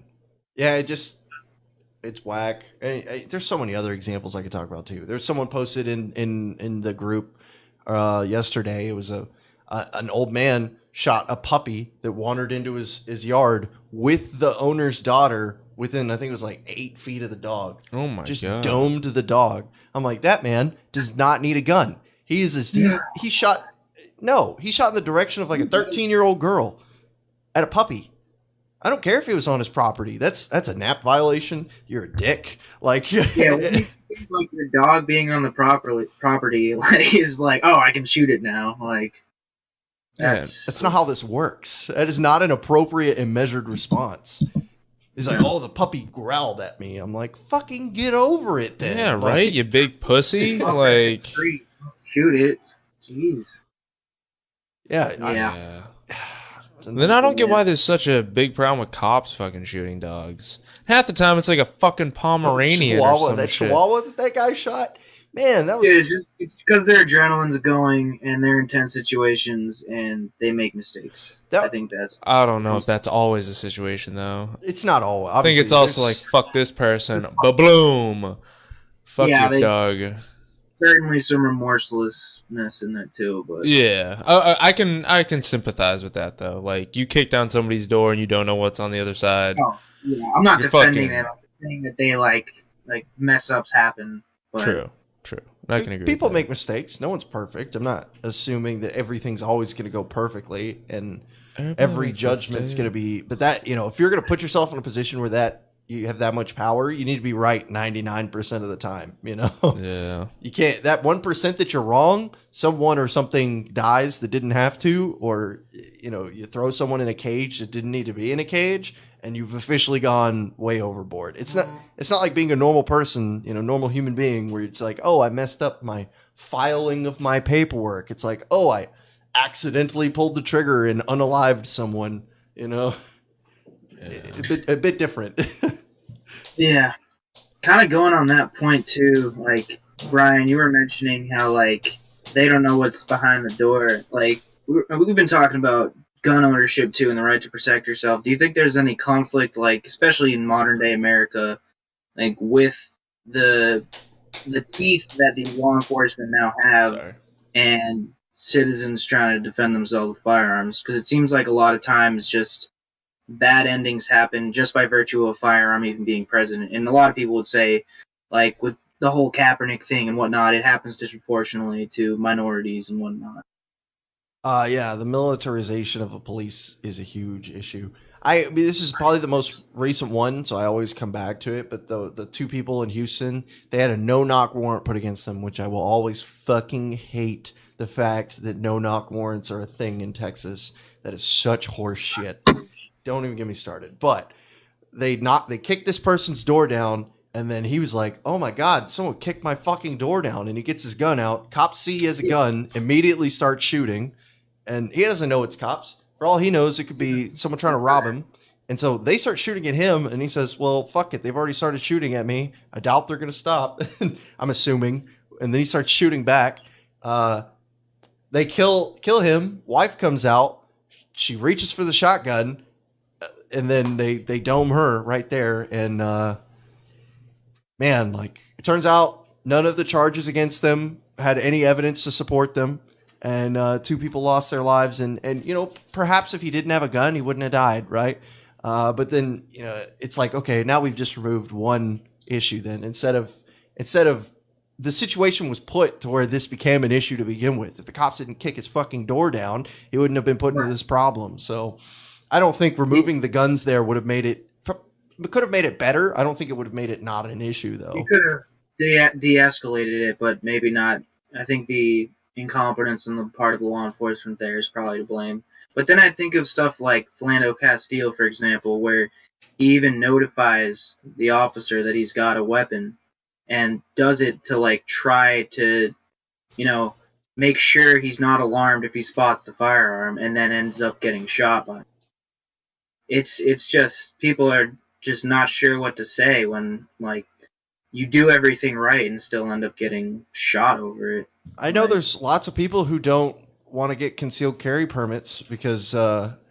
yeah, it's whack. There's so many other examples I could talk about too. There's someone posted in the group yesterday. It was an old man shot a puppy that wandered into his yard with the owner's daughter within, I think it was like 8 feet of the dog.
Oh my
Just
god.
domed the dog. I'm like, that man does not need a gun. He shot in the direction of like a 13-year-old girl at a puppy. I don't care if he was on his property. That's a NAP violation. You're a dick. Like,
Yeah, when you think, like your dog being on the property, like is like, oh, I can shoot it now. Like,
that's not how this works. That is not an appropriate and measured response. He's like, oh, the puppy growled at me. I'm like, fucking get over it then.
Yeah,
Like,
right. You big pussy. Like,
shoot it. Jeez.
Yeah.
Yeah.
Then I don't get why there's such a big problem with cops fucking shooting dogs. Half the time it's like a fucking Pomeranian or some
that
shit.
Chihuahua that guy shot. Man, that was.
Yeah, it's because their adrenaline's going and they're in tense situations and they make mistakes. I think that's.
I don't know if that's always the situation though.
It's not all.
I think it's also like fuck this person, ba-bloom. Fuck
Yeah,
your dog.
Certainly some remorselessness in that too, but
Yeah, I can sympathize with that though. Like you kick down somebody's door and you don't know what's on the other side.
oh, yeah, I'm not
You're
defending
fucking-
them. I'm saying that they like mess ups happen. But
True. I can agree.
People
with that.
make mistakes. No one's perfect. I'm not assuming that everything's always going to go perfectly and
Everybody
every
makes
judgment's
mistakes.
going to be. But that, if you're going to put yourself in a position where that you have that much power, you need to be right 99% of the time.
Yeah.
You can't. That 1% that you're wrong, someone or something dies that didn't have to, or you throw someone in a cage that didn't need to be in a cage, and you've officially gone way overboard. It's not like being a normal person, normal human being, where it's like, oh, I messed up my filing of my paperwork. It's like, oh, I accidentally pulled the trigger and unalived someone. A bit different.
yeah, kind of going on that point too. Like Brian, you were mentioning how like they don't know what's behind the door. Like we've been talking about gun ownership too and the right to protect yourself. Do you think there's any conflict, like especially in modern day America, like with the teeth that the law enforcement now have and citizens trying to defend themselves with firearms? Because it seems like a lot of times just bad endings happen just by virtue of a firearm even being present. And a lot of people would say, like with the whole Kaepernick thing and whatnot, it happens disproportionately to minorities and whatnot.
Yeah, the militarization of the police is a huge issue. I mean, this is probably the most recent one, so I always come back to it. But the two people in Houston, they had a no-knock warrant put against them, which I will always fucking hate the fact that no-knock warrants are a thing in Texas. That is such horse shit. Don't even get me started. But they kicked this person's door down, And then he was like, oh my God, someone kicked my fucking door down. And he gets his gun out. Cops see he has a gun, immediately start shooting. And he doesn't know it's cops. For all he knows, it could be someone trying to rob him. And so they start shooting at him. And he says, well, fuck it. They've already started shooting at me. I doubt they're going to stop. I'm assuming. And then he starts shooting back. They kill him. Wife comes out. She reaches for the shotgun. And then they dome her right there. And man, like, it turns out none of the charges against them had any evidence to support them. And 2 people lost their lives. And you know, perhaps if he didn't have a gun, he wouldn't have died, right? But then, you know, it's like, okay, now we've just removed one issue then. Instead of the situation was put to where this became an issue to begin with. If the cops didn't kick his fucking door down, he wouldn't have been put into this problem. So I don't think removing the guns there would have made it, could have made it better. I don't think it would have made it not an issue, though.
You could have de-escalated it, but maybe not. I think the incompetence on the part of the law enforcement there is probably to blame. But then I think of stuff like Philando Castile, for example, where he even notifies the officer that he's got a weapon and does it to, like, try to, you know, make sure he's not alarmed if he spots the firearm, and then ends up getting shot by him. It's just, people are just not sure what to say when, like, you do everything right and still end up getting shot over it.
I know there's lots of people who don't want to get concealed carry permits because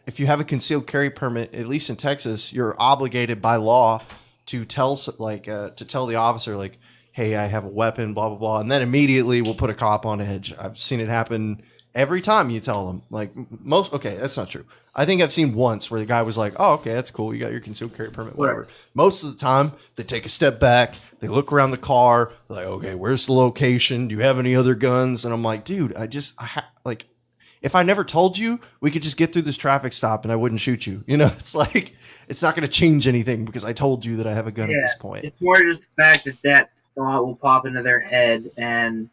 if you have a concealed carry permit, at least in Texas, you're obligated by law to tell the officer, like, hey, I have a weapon, blah, blah, blah. And then immediately we'll put a cop on edge. I've seen it happen every time you tell them. Like, okay, that's not true. I think I've seen once where the guy was like, oh, okay, that's cool. You got your concealed carry permit, whatever. Right. Most of the time, they take a step back. They look around the car. They're like, okay, where's the location? Do you have any other guns? And I'm like, dude, like, if I never told you, we could just get through this traffic stop and I wouldn't shoot you. You know, it's like, it's not going to change anything because I told you that I have a gun at this point.
It's more just the fact that thought will pop into their head and,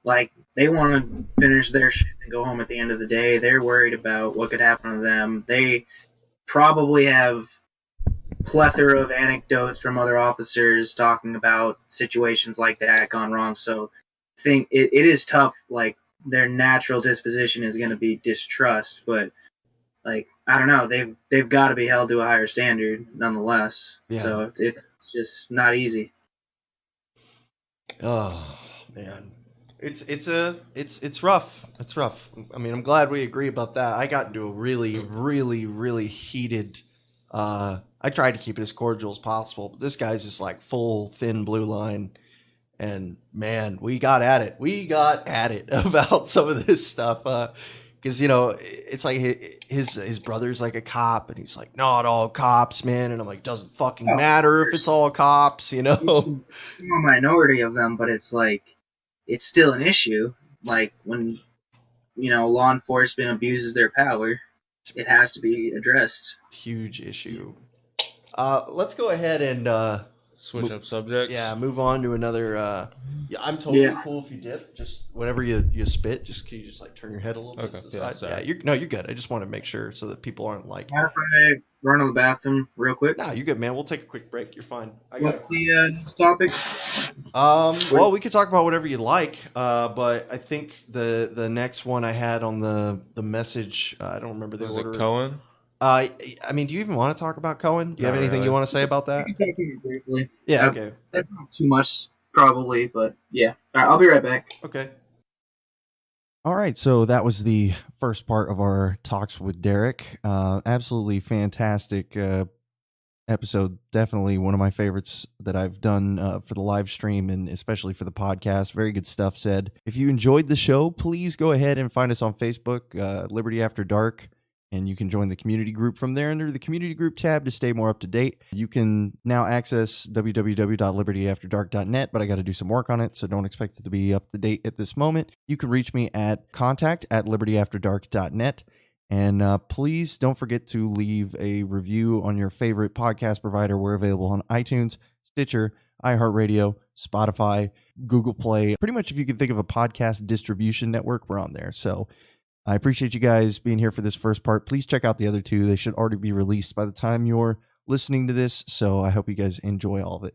like, they want to finish their shit and go home at the end of the day. They're worried about what could happen to them. They probably have plethora of anecdotes from other officers talking about situations like that gone wrong. So I think it is tough. Like, their natural disposition is going to be distrust, but, like, I don't know, they've got to be held to a higher standard nonetheless. Yeah. So it's just not easy.
Oh man, it's rough. It's rough. I mean, I'm glad we agree about that. I got into a really, really, really heated. I tried to keep it as cordial as possible, but this guy's just like full thin blue line. And man, we got at it about some of this stuff. Because, you know, it's like his brother's like a cop, and he's like, not all cops, man. And I'm like, doesn't fucking matter if it's all cops, you know?
A minority of them, but it's like, it's still an issue. Like, when, you know, law enforcement abuses their power, it has to be addressed.
Huge issue. Let's go ahead and
switch up subjects.
Yeah, move on to another. Yeah, I'm totally cool if you dip. Just whenever you spit, can you just like turn your head a little bit to the side? Yeah, you're good. I just want to make sure so that people aren't like.
Mind if I run to the bathroom real quick?
Nah, you're good, man. We'll take a quick break. You're fine.
What's the next topic?
Well, we could talk about whatever you like. But I think the next one I had on the message, I don't remember the order.
Was it Cohen?
I mean, do you even want to talk about Cohen? Do you have anything you want to say about that?
I can talk to you briefly.
Yeah, okay.
That's not too much, probably, but yeah. All right, I'll be right back.
Okay. All right, so that was the first part of our talks with Derek. Absolutely fantastic episode. Definitely one of my favorites that I've done for the live stream and especially for the podcast. Very good stuff said. If you enjoyed the show, please go ahead and find us on Facebook, Liberty After Dark. And you can join the community group from there under the community group tab to stay more up to date. You can now access www.libertyafterdark.net, but I got to do some work on it, so don't expect it to be up to date at this moment. You can reach me at contact@libertyafterdark.net. And please don't forget to leave a review on your favorite podcast provider. We're available on iTunes, Stitcher, iHeartRadio, Spotify, Google Play. Pretty much if you can think of a podcast distribution network, we're on there. So I appreciate you guys being here for this first part. Please check out the other two. They should already be released by the time you're listening to this. So I hope you guys enjoy all of it.